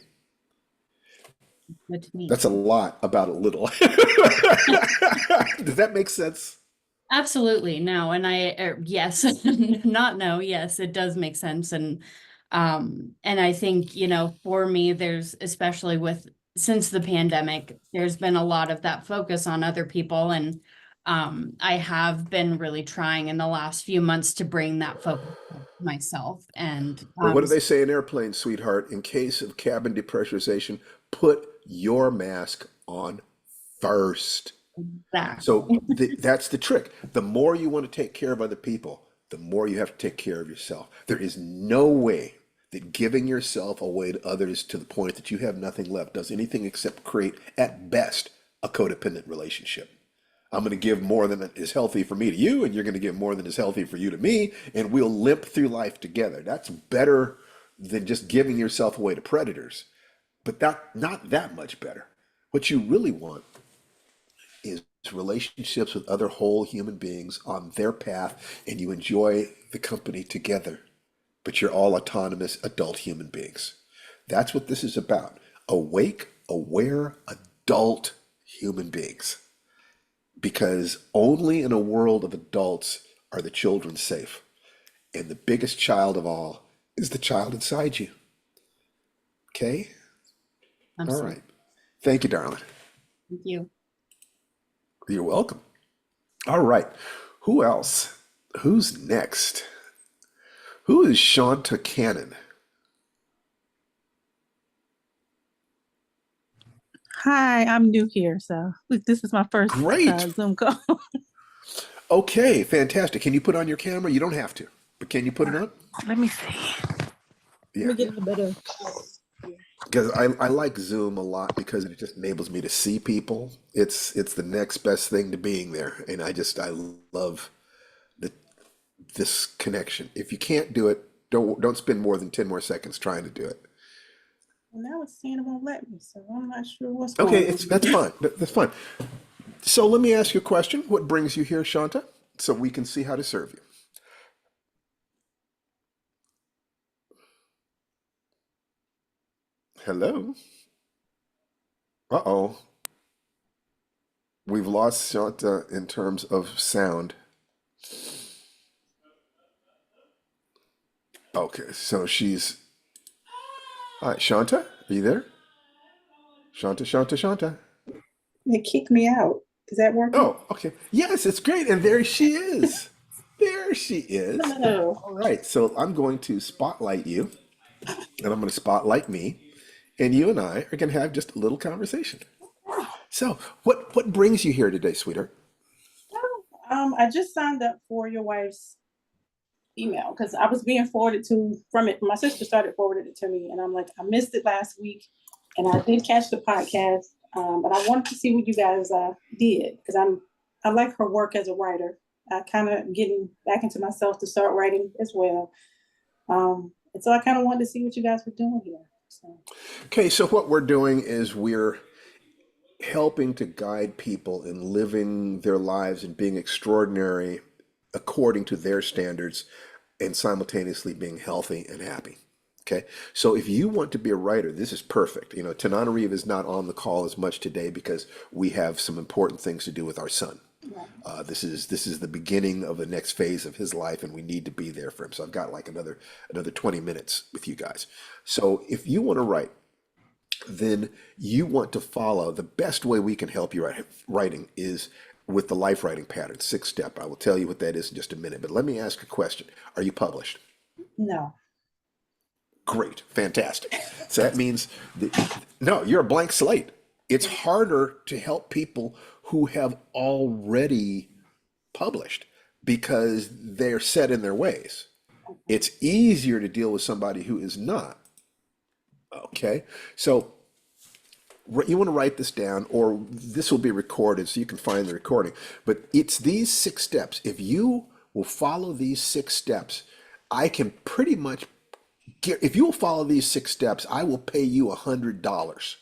Good to me. That's a lot about a little. Does that make sense? Absolutely. No. And yes, not no. Yes, it does make sense. And I think, for me, there's, especially since the pandemic, there's been a lot of that focus on other people. And I have been really trying in the last few months to bring that focus to myself. And Well, what do they say in airplanes, sweetheart? In case of cabin depressurization, put your mask on first. So that's the trick. The more you want to take care of other people, the more you have to take care of yourself. There is no way that giving yourself away to others to the point that you have nothing left does anything except create, at best, a codependent relationship. I'm going to give more than is healthy for me to you, and you're going to give more than is healthy for you to me, and we'll limp through life together. That's better than just giving yourself away to predators, but not that much better. What you really want is relationships with other whole human beings on their path, and you enjoy the company together, but you're all autonomous adult human beings. That's what this is about. Awake, aware, adult human beings. Because only in a world of adults are the children safe. And the biggest child of all is the child inside you. Okay? All right. Thank you, darling. Thank you. You're welcome. All right. Who else? Who's next? Who is Shanta Cannon? Hi, I'm new here, so this is my first Great. Zoom call. Okay, fantastic. Can you put on your camera? You don't have to, but can you put it on? Let me see. Yeah. Let me get a better. Because I like Zoom a lot because it just enables me to see people. It's the next best thing to being there, and I love this connection. If you can't do it, don't spend more than 10 more seconds trying to do it. Well, now it's saying it won't let me, so I'm not sure what's going Okay, on. that's fine. That's fine. So let me ask you a question. What brings you here, Shanta? So we can see how to serve you. Hello? Uh-oh. We've lost Shanta in terms of sound. Okay, so she's... Hi, Shanta? Are you there? Shanta, Shanta, Shanta. It kicked me out. Is that working? Oh, okay. Yes, it's great. And there she is. There she is. Hello. All right, so I'm going to spotlight you, and I'm going to spotlight me, and you and I are going to have just a little conversation. So, what brings you here today, sweetheart? I just signed up for your wife's email because I was being forwarded from it. My sister started forwarding it to me, and I'm like, I missed it last week, and I did catch the podcast. But I wanted to see what you guys did because I like her work as a writer. I kind of getting back into myself to start writing as well. And so I kind of wanted to see what you guys were doing here. So. Okay, so what we're doing is we're helping to guide people in living their lives and being extraordinary according to their standards and simultaneously being healthy and happy. Okay, so if you want to be a writer, this is perfect. Tananarive is not on the call as much today because we have some important things to do with our son. This is the beginning of the next phase of his life, and we need to be there for him. So I've got like another 20 minutes with you guys. So if you want to write, then you want to follow the best way we can help you writing is with the life writing pattern, 6-step. I will tell you what that is in just a minute. But let me ask a question: are you published? No. Great, fantastic. So that means no, you're a blank slate. It's harder to help people who have already published because they're set in their ways. It's easier to deal with somebody who is not. Okay, so you want to write this down, or this will be recorded so you can find the recording. But it's these 6 steps. If you will follow these 6 steps, I can pretty much if you will follow these 6 steps, I will pay you $100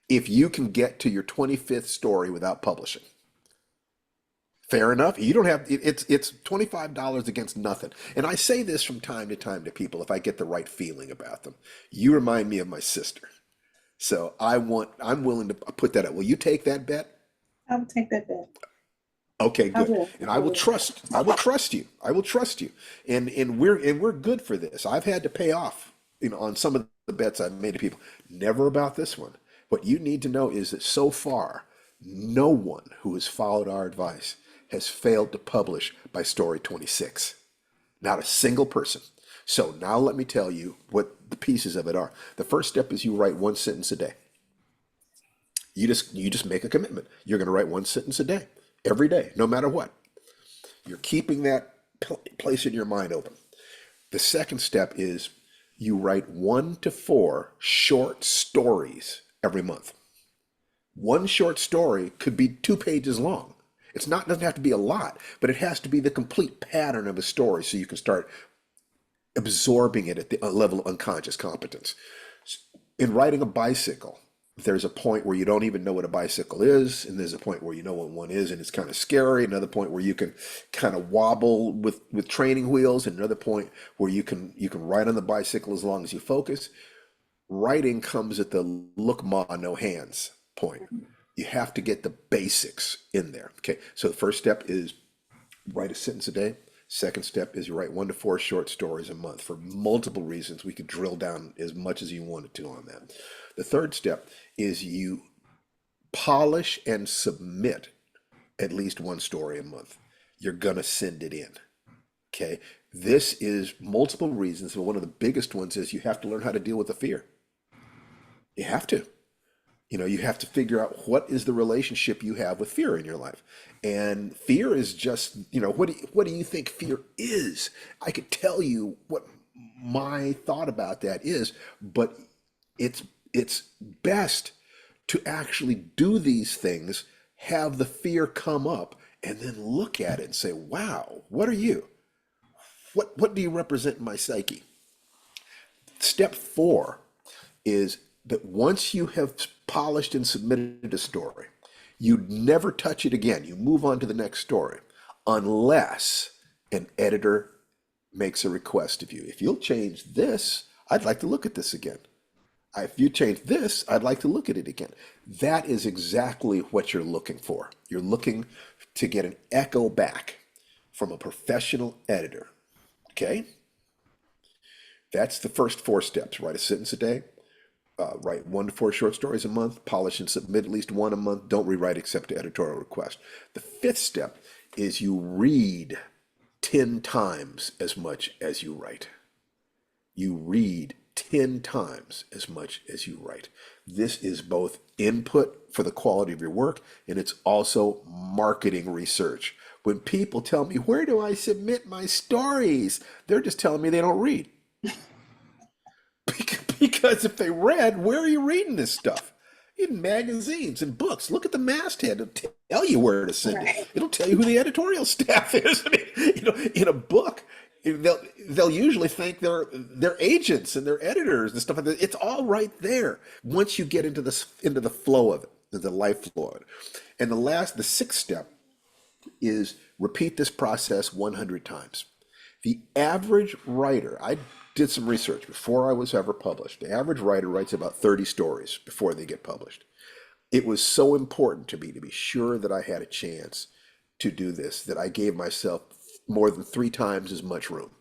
if you can get to your 25th story without publishing. Fair enough. You don't have it's $25 against nothing. And I say this from time to time to people if I get the right feeling about them. You remind me of my sister. So I'm willing to put that up. Will you take that bet? I would take that bet. Okay, good. I will. And I will trust you. I will trust you. And we're good for this. I've had to pay off, on some of the bets I've made to people. Never about this one. What you need to know is that so far, no one who has followed our advice has failed to publish by story 26. Not a single person. So now let me tell you what the pieces of it are. The first step is you write 1 sentence a day. You just make a commitment. You're going to write 1 sentence a day, every day, no matter what. You're keeping that place in your mind open. The second step is you write 1 to 4 short stories every month. One short story could be 2 pages long. Doesn't have to be a lot, but it has to be the complete pattern of a story so you can start absorbing it at the level of unconscious competence. In riding a bicycle, there's a point where you don't even know what a bicycle is, and there's a point where you know what one is, and it's kind of scary. Another point where you can kind of wobble with training wheels, and another point where you can ride on the bicycle as long as you focus. Writing comes at the look ma no hands point. You have to get the basics in there. Okay, so the first step is write a sentence a day. Second step is you write 1 to 4 short stories a month. For multiple reasons, we could drill down as much as you wanted to on that. The third step is you polish and submit at least 1 story a month. You're gonna send it in. Okay, this is multiple reasons, but one of the biggest ones is you have to learn how to deal with the fear. You have to. You have to figure out what is the relationship you have with fear in your life. And fear is just, what do you think fear is? I could tell you what my thought about that is, but it's best to actually do these things, have the fear come up, and then look at it and say, wow, what are you? What do you represent in my psyche? Step 4 is that once you have polished and submitted a story, you never touch it again. You move on to the next story unless an editor makes a request of you. If you'll change this, I'd like to look at this again. If you change this, I'd like to look at it again. That is exactly what you're looking for. You're looking to get an echo back from a professional editor. Okay? That's the first 4 steps. Write a sentence a day. Write 1 to 4 short stories a month, polish and submit at least 1 a month. Don't rewrite except to editorial request. The 5th step is you read 10 times as much as you write. You read 10 times as much as you write. This is both input for the quality of your work, and it's also marketing research. When people tell me, where do I submit my stories? They're just telling me they don't read. Because if they read, where are you reading this stuff? in magazines and books. Look at the masthead. It'll tell you where to send it. Right. It'll tell you who the editorial staff is. I mean, in a book, they'll usually thank their agents and their editors and stuff like that. It's all right there once you get into the flow of it, the life flow of it. And the sixth step is repeat this process 100 times. The average writer, I did some research before I was ever published. The average writer writes about 30 stories before they get published. It was so important to me to be sure that I had a chance to do this, that I gave myself more than 3 times as much room.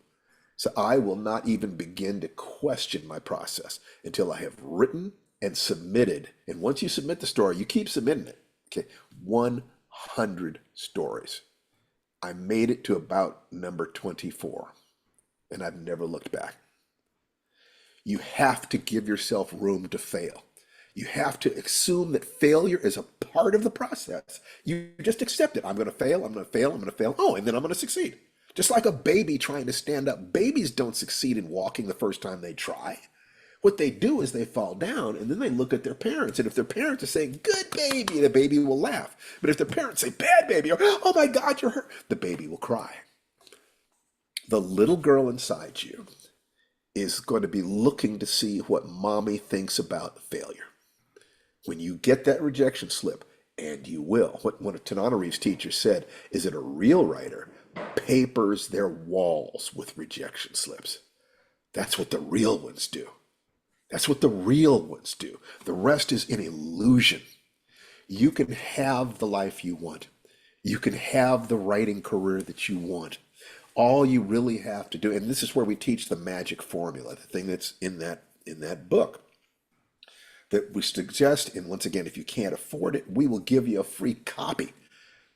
So I will not even begin to question my process until I have written and submitted. And once you submit the story, you keep submitting it. Okay, 100 stories. I made it to about number 24, and I've never looked back. You have to give yourself room to fail. You have to assume that failure is a part of the process. You just accept it. I'm going to fail, I'm going to fail, I'm going to fail. Oh, and then I'm going to succeed. Just like a baby trying to stand up. Babies don't succeed in walking the first time they try. What they do is they fall down and then they look at their parents. And if their parents are saying, good baby, the baby will laugh. But if their parents say, bad baby, or oh my God, you're hurt, the baby will cry. The little girl inside you is going to be looking to see what mommy thinks about failure. When you get that rejection slip, and you will, what one of Tananarive's teachers said is that a real writer papers their walls with rejection slips. That's what the real ones do. That's what the real ones do. The rest is an illusion. You can have the life you want. You can have the writing career that you want. All you really have to do, and this is where we teach the magic formula, the thing that's in that book, that we suggest, and once again, if you can't afford it, we will give you a free copy,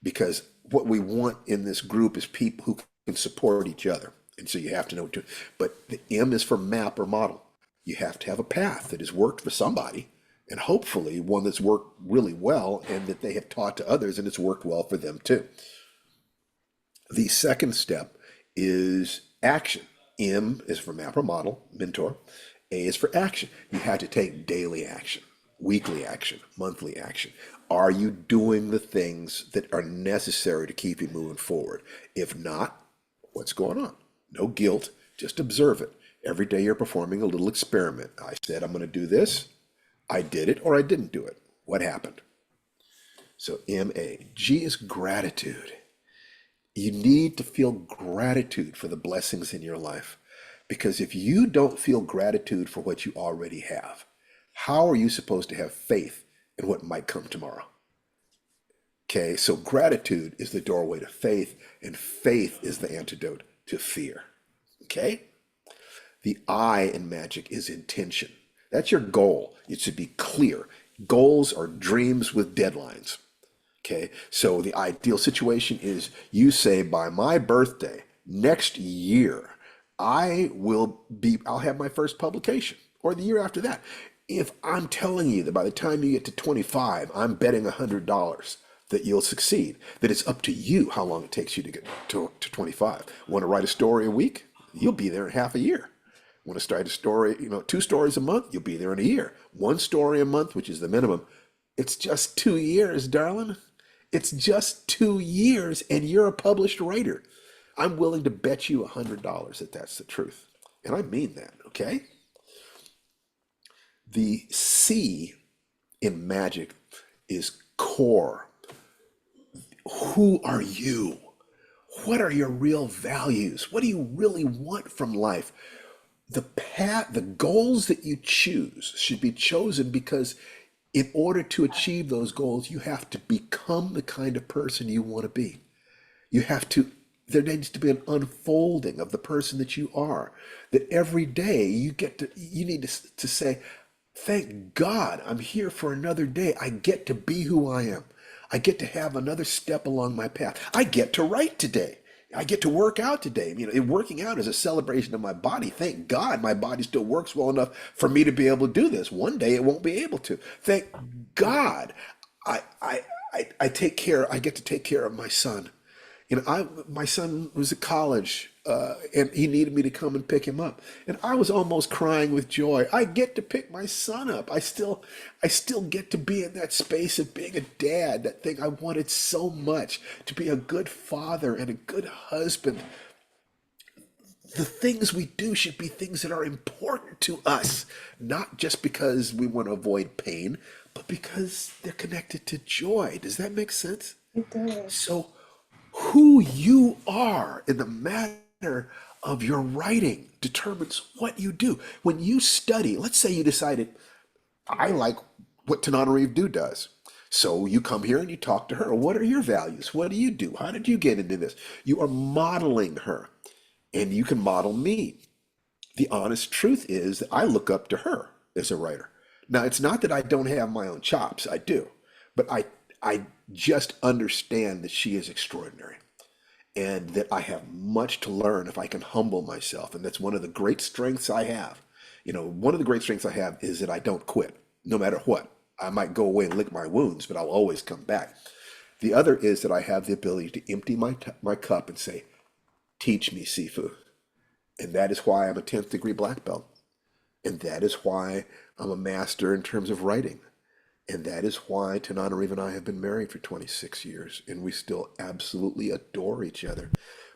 because what we want in this group is people who can support each other. And so you have to know what to, but the M is for map or model. You have to have a path that has worked for somebody, and hopefully one that's worked really well and that they have taught to others and it's worked well for them too. The second step is action. M is for map or model, mentor. A is for action. You have to take daily action, weekly action, monthly action. Are you doing the things that are necessary to keep you moving forward? If not, what's going on? No guilt, just observe it. Every day you're performing a little experiment. I said, I'm going to do this. I did it or I didn't do it. What happened? So M-A. G is gratitude. You need to feel gratitude for the blessings in your life. Because if you don't feel gratitude for what you already have, how are you supposed to have faith in what might come tomorrow? Okay, so gratitude is the doorway to faith, and faith is the antidote to fear. Okay? The I in magic is intention. That's your goal. It should be clear. Goals are dreams with deadlines. Okay, so the ideal situation is you say, by my birthday next year, I'll have my first publication, or the year after that. If I'm telling you that by the time you get to 25, I'm betting $100 that you'll succeed, that it's up to you how long it takes you to get to 25. Want to write a story a week? You'll be there in half a year. Want to start a story, 2 stories a month? You'll be there in a year. 1 story a month, which is the minimum. It's just 2 years, darling. It's just 2 years, and you're a published writer. I'm willing to bet you $100 that that's the truth. And I mean that, okay? The C in magic is core. Who are you? What are your real values? What do you really want from life? The goals that you choose should be chosen because in order to achieve those goals, you have to become the kind of person you want to be. There needs to be an unfolding of the person that you are. That every day you need to say, thank God I'm here for another day. I get to be who I am. I get to have another step along my path. I get to write today. I get to work out today. Working out is a celebration of my body. Thank God my body still works well enough for me to be able to do this. One day it won't be able to. Thank God I get to take care of my son. My son was at college, and he needed me to come and pick him up, and I was almost crying with joy. I get to pick my son up. I still get to be in that space of being a dad. That thing I wanted so much, to be a good father and a good husband. The things we do should be things that are important to us, not just because we want to avoid pain, but because they're connected to joy. Does that make sense? It does. So, who you are in the matter of your writing determines what you do. When you study, let's say you decided, I like what Tananarive does. So you come here and you talk to her. What are your values? What do you do? How did you get into this? You are modeling her, and you can model me. The honest truth is that I look up to her as a writer. Now, it's not that I don't have my own chops, I do, but I just understand that she is extraordinary and that I have much to learn if I can humble myself. And that's one of the great strengths I have. One of the great strengths I have is that I don't quit, no matter what. I might go away and lick my wounds, but I'll always come back. The other is that I have the ability to empty my cup and say, teach me, Sifu. And that is why I'm a 10th degree black belt. And that is why I'm a master in terms of writing. And that is why Tananarive and I have been married for 26 years. And we still absolutely adore each other,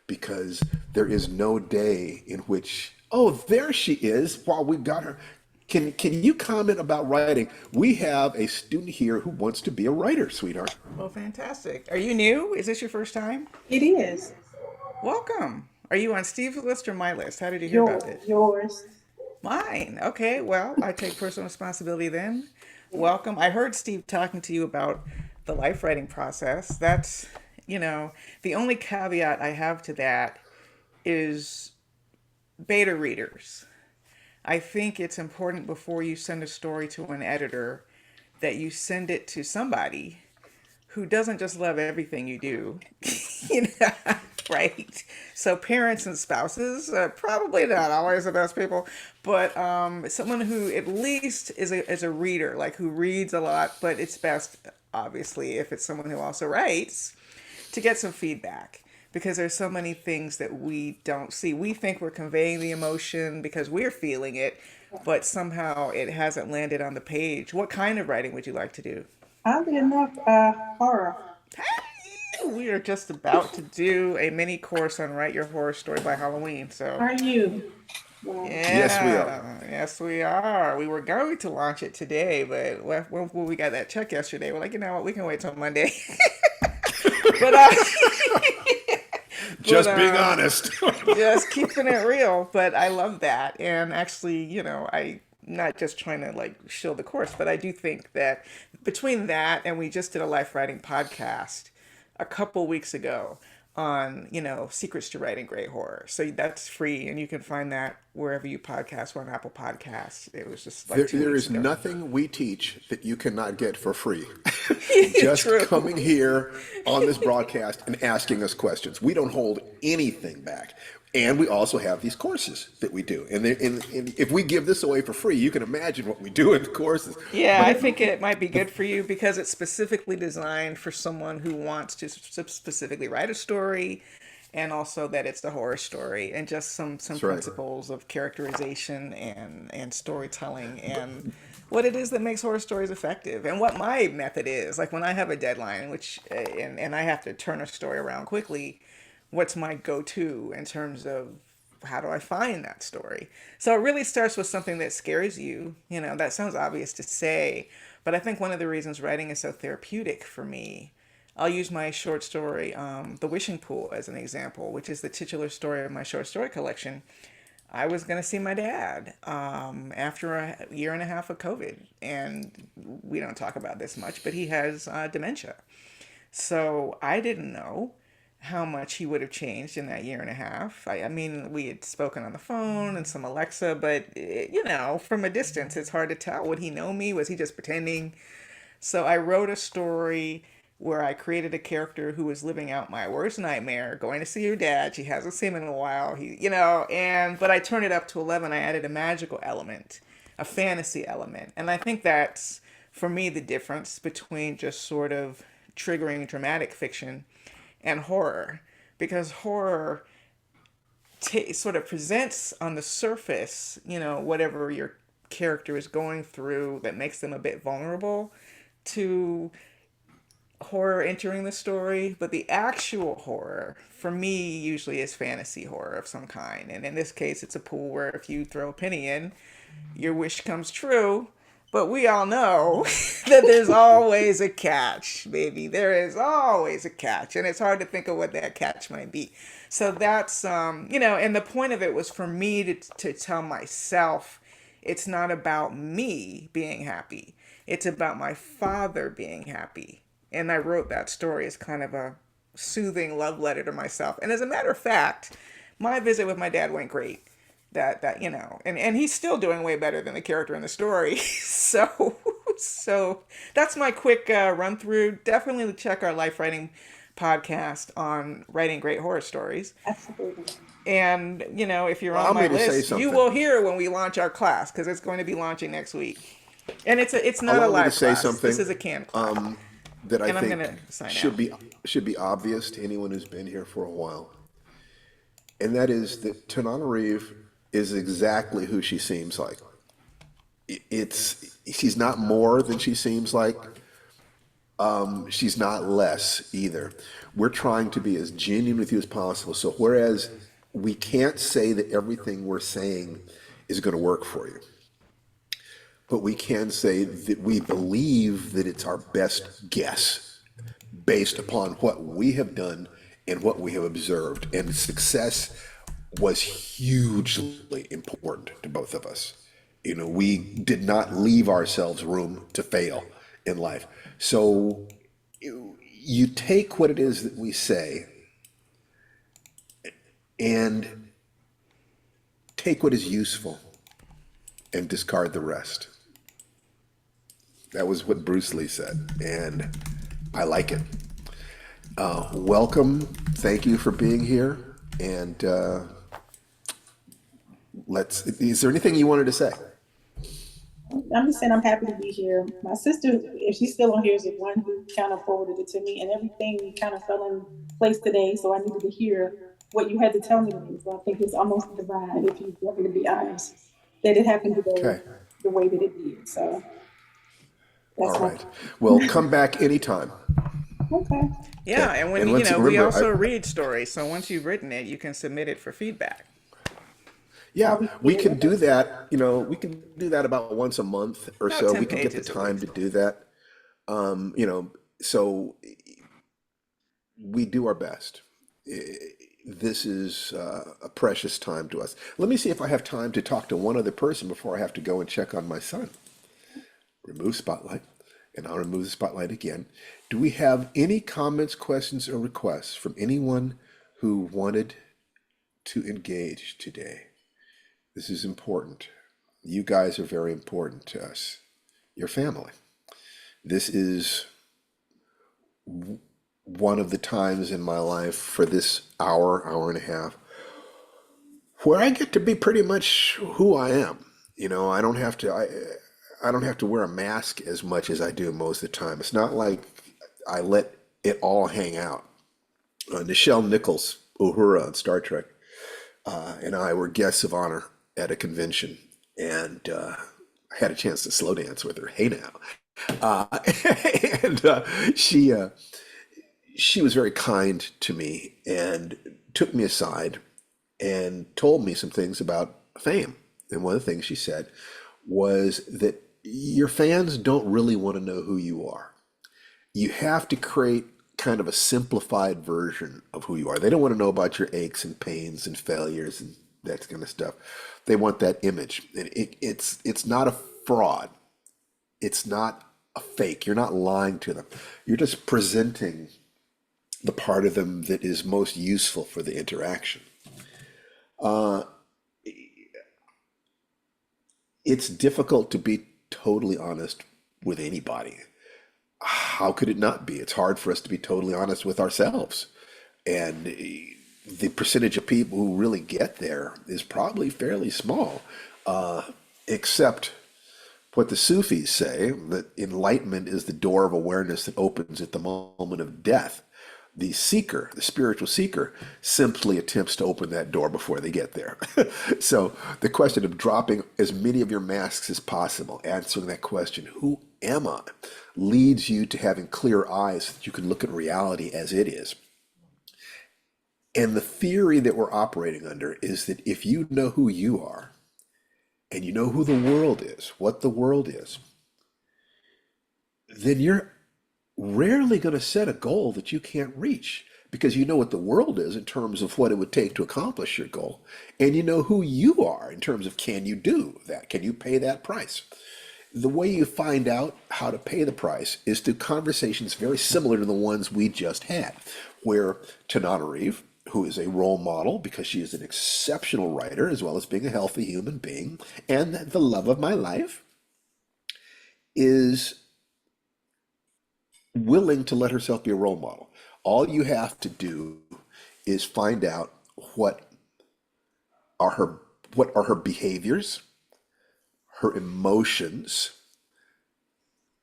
because there is no day in which, oh, there she is, while we've got her. Can you comment about writing? We have a student here who wants to be a writer, sweetheart. Well, fantastic. Are you new? Is this your first time? It is. Welcome. Are you on Steve's list or my list? How did you hear about it? Yours. Mine. Okay, well, I take personal responsibility then. Welcome. I heard Steve talking to you about the life writing process. That's, the only caveat I have to that is beta readers. I think it's important before you send a story to an editor that you send it to somebody who doesn't just love everything you do, you know, right? So parents and spouses, probably not always the best people, but someone who at least is a reader, like who reads a lot, but it's best, obviously, if it's someone who also writes, to get some feedback. Because there's so many things that we don't see. We think we're conveying the emotion because we're feeling it, but somehow it hasn't landed on the page. What kind of writing would you like to do? Oddly enough, horror. Hey, we are just about to do a mini course on Write Your Horror Story by Halloween. So, Are you? Well, Yes, we are. yes, we are. We were going to launch it today, but when we got that check yesterday, we're like, you know what, we can wait till Monday. But Just being honest. just keeping it real. But I love that. And actually, I not just trying to like shill the course, but I do think that between that and we just did a life writing podcast a couple weeks ago on, secrets to writing great horror. So that's free and you can find that wherever you podcast or on Apple Podcasts. It was just like There 2 weeks is ago. nothing we teach that you cannot get for free. It's Just true. coming here on this broadcast and asking us questions. We don't hold anything back. And we also have these courses that we do. And if we give this away for free, you can imagine what we do in the courses. Yeah, I think it might be good for you because it's specifically designed for someone who wants to specifically write a story and also that it's the horror story and just some That's right. principles of characterization and storytelling and what it is that makes horror stories effective and what my method is. Like when I have a deadline, which and I have to turn a story around quickly, what's my go-to in terms of how do I find that story? So it really starts with something that scares you. That sounds obvious to say, but I think one of the reasons writing is so therapeutic for me, I'll use my short story, The Wishing Pool, as an example, which is the titular story of my short story collection. I was going to see my dad after a year and a half of COVID. And we don't talk about this much, but he has dementia. So I didn't know how much he would have changed in that year and a half. I mean, we had spoken on the phone and some Alexa, but from a distance, it's hard to tell. Would he know me? Was he just pretending? So I wrote a story where I created a character who was living out my worst nightmare, going to see her dad. She hasn't seen him in a while. But I turned it up to 11. I added a magical element, a fantasy element. And I think that's, for me, the difference between just sort of triggering dramatic fiction and horror. because horror sort of presents on the surface, whatever your character is going through that makes them a bit vulnerable to horror entering the story, but the actual horror for me usually is fantasy horror of some kind. And in this case, it's a pool where if you throw a penny in, your wish comes true. But we all know that there's always a catch, baby. There is always a catch. And it's hard to think of what that catch might be. So that's, and the point of it was for me to tell myself it's not about me being happy. It's about my father being happy. And I wrote that story as kind of a soothing love letter to myself. And as a matter of fact, my visit with my dad went great. And he's still doing way better than the character in the story. So that's my quick run through. Definitely check our Life Writing podcast on writing great horror stories. Absolutely. And if you're Allow on my me to say list, you something. will hear when we launch our class, because it's going to be launching next week. And it's not Allow a me live to say class. something, This is a canned class. that I And I'm think gonna sign should be obvious to anyone who's been here for a while, and that is that Tananarive is exactly who she seems like. She's not more than she seems like. She's not less either. We're trying to be as genuine with you as possible. So whereas we can't say that everything we're saying is going to work for you, but we can say that we believe that it's our best guess based upon what we have done and what we have observed. And success was hugely important to both of us. We did not leave ourselves room to fail in life. So you take what it is that we say and take what is useful and discard the rest. That was what Bruce Lee said, and I like it. Welcome. Thank you for being here. And is there anything you wanted to say? I'm just saying I'm happy to be here. My sister, if she's still on here, is the one who kind of forwarded it to me, and everything kind of fell in place today. So I needed to hear what you had to tell me. So I think it's almost divine, if you want me to be honest, that it happened today Okay. the way that it did. So that's All right. Well, come back anytime. Okay. Yeah, Okay. and when And let's we remember, also read stories. So once you've written it, you can submit it for feedback. Yeah, we can do that. We can do that about once a month or About so. 10 We can get the pages a time to week. do that. So we do our best. This is a precious time to us. Let me see if I have time to talk to one other person before I have to go and check on my son. Remove spotlight, and I'll remove the spotlight again. Do we have any comments, questions, or requests from anyone who wanted to engage today? This is important. You guys are very important to us. Your family. This is one of the times in my life for this hour and a half, where I get to be pretty much who I am. I don't have to. I don't have to wear a mask as much as I do most of the time. It's not like I let it all hang out. Nichelle Nichols, Uhura on Star Trek, and I were guests of honor at a convention, and I had a chance to slow dance with her. Hey now, and she was very kind to me and took me aside and told me some things about fame. And one of the things she said was that your fans don't really want to know who you are. You have to create kind of a simplified version of who you are. They don't want to know about your aches and pains and failures and that kind of stuff. They want that image. And it's not a fraud. It's not a fake. You're not lying to them. You're just presenting the part of them that is most useful for the interaction. It's difficult to be totally honest with anybody. How could it not be? It's hard for us to be totally honest with ourselves. And the percentage of people who really get there is probably fairly small, except what the Sufis say, that enlightenment is the door of awareness that opens at the moment of death. The seeker, the spiritual seeker, simply attempts to open that door before they get there. So the question of dropping as many of your masks as possible, answering that question, who am I, leads you to having clear eyes so that you can look at reality as it is. And the theory that we're operating under is that if you know who you are, and you know who the world is, what the world is, then you're rarely going to set a goal that you can't reach because you know what the world is in terms of what it would take to accomplish your goal. And you know who you are in terms of can you do that? Can you pay that price? The way you find out how to pay the price is through conversations very similar to the ones we just had, where Tananarive, who is a role model because she is an exceptional writer as well as being a healthy human being and the love of my life, is willing to let herself be a role model. All you have to do is find out are her what are her behaviors, her emotions,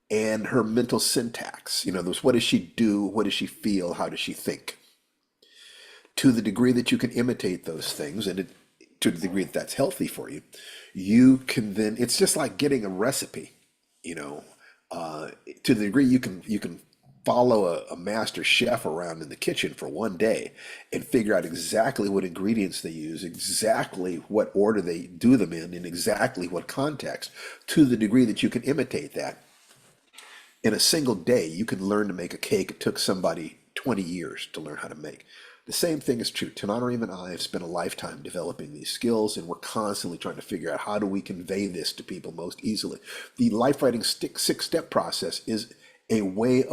and her mental syntax. What does she do? What does she feel? How does she think? To the degree that you can imitate those things, to the degree that that's healthy for you, you can then. It's just like getting a recipe. To the degree you can follow a master chef around in the kitchen for one day and figure out exactly what ingredients they use, exactly what order they do them in exactly what context. To the degree that you can imitate that, in a single day, you can learn to make a cake it took somebody 20 years to learn how to make. The same thing is true. Tananarive and I have spent a lifetime developing these skills, and we're constantly trying to figure out how do we convey this to people most easily. The life writing six-step process is a way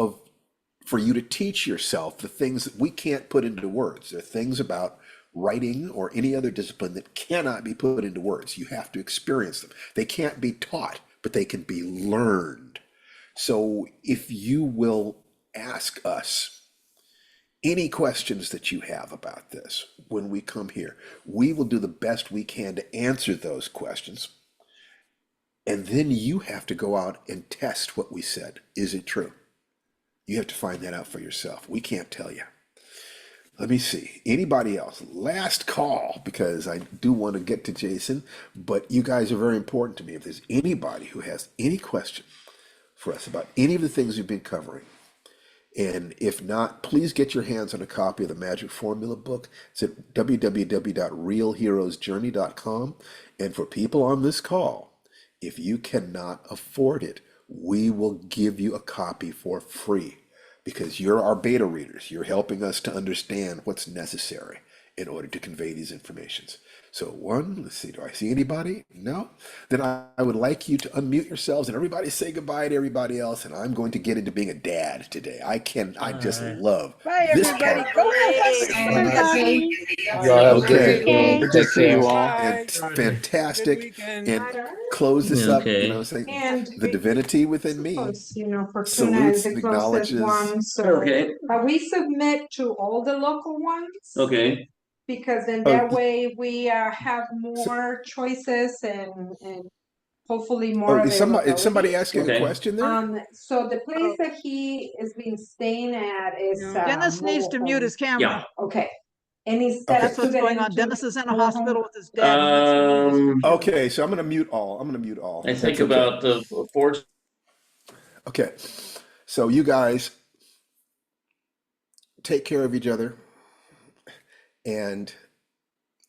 for you to teach yourself the things that we can't put into words. There are things about writing or any other discipline that cannot be put into words. You have to experience them. They can't be taught, but they can be learned. So if you will ask us any questions that you have about this when we come here, we will do the best we can to answer those questions. And then you have to go out and test what we said. Is it true? You have to find that out for yourself. We can't tell you. Let me see. Anybody else? Last call, because I do want to get to Jason, but you guys are very important to me. If there's anybody who has any question for us about any of the things we've been covering, and if not, please get your hands on a copy of the Magic Formula book. It's at www.realheroesjourney.com. And for people on this call, if you cannot afford it, we will give you a copy for free because you're our beta readers. You're helping us to understand what's necessary in order to convey these informations. So let's see, do I see anybody? No? Then I would like you to unmute yourselves and everybody say goodbye to everybody else. And I'm going to get into being a dad today. I just love Bye, this everybody. part. Go ahead. Everybody. Y'all have a Okay. great day. Good to Take see you care. all. And Good fantastic. weekend. And close this up, Okay. say And the divinity within me for Tuna is salutes, the closest acknowledges. one, so. Okay. But we submit to all the local ones. Okay. Because then Oh, that way we have more choices and hopefully more is availability. somebody asking a Okay. question there? So the place that he is being staying at is. Dennis needs to mute his camera. Okay. And he's Okay. That's what's going on. Dennis is in a mobile home. hospital with his dad. He needs to mute his computer. Okay, so I'm going to mute all. I if think that's okay. about the four. Okay, so you guys take care of each other, and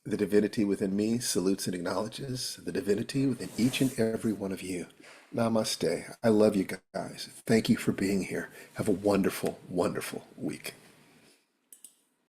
the divinity within me salutes and acknowledges the divinity within each and every one of you. Namaste. I love you guys. Thank you for being here. Have a wonderful, wonderful week.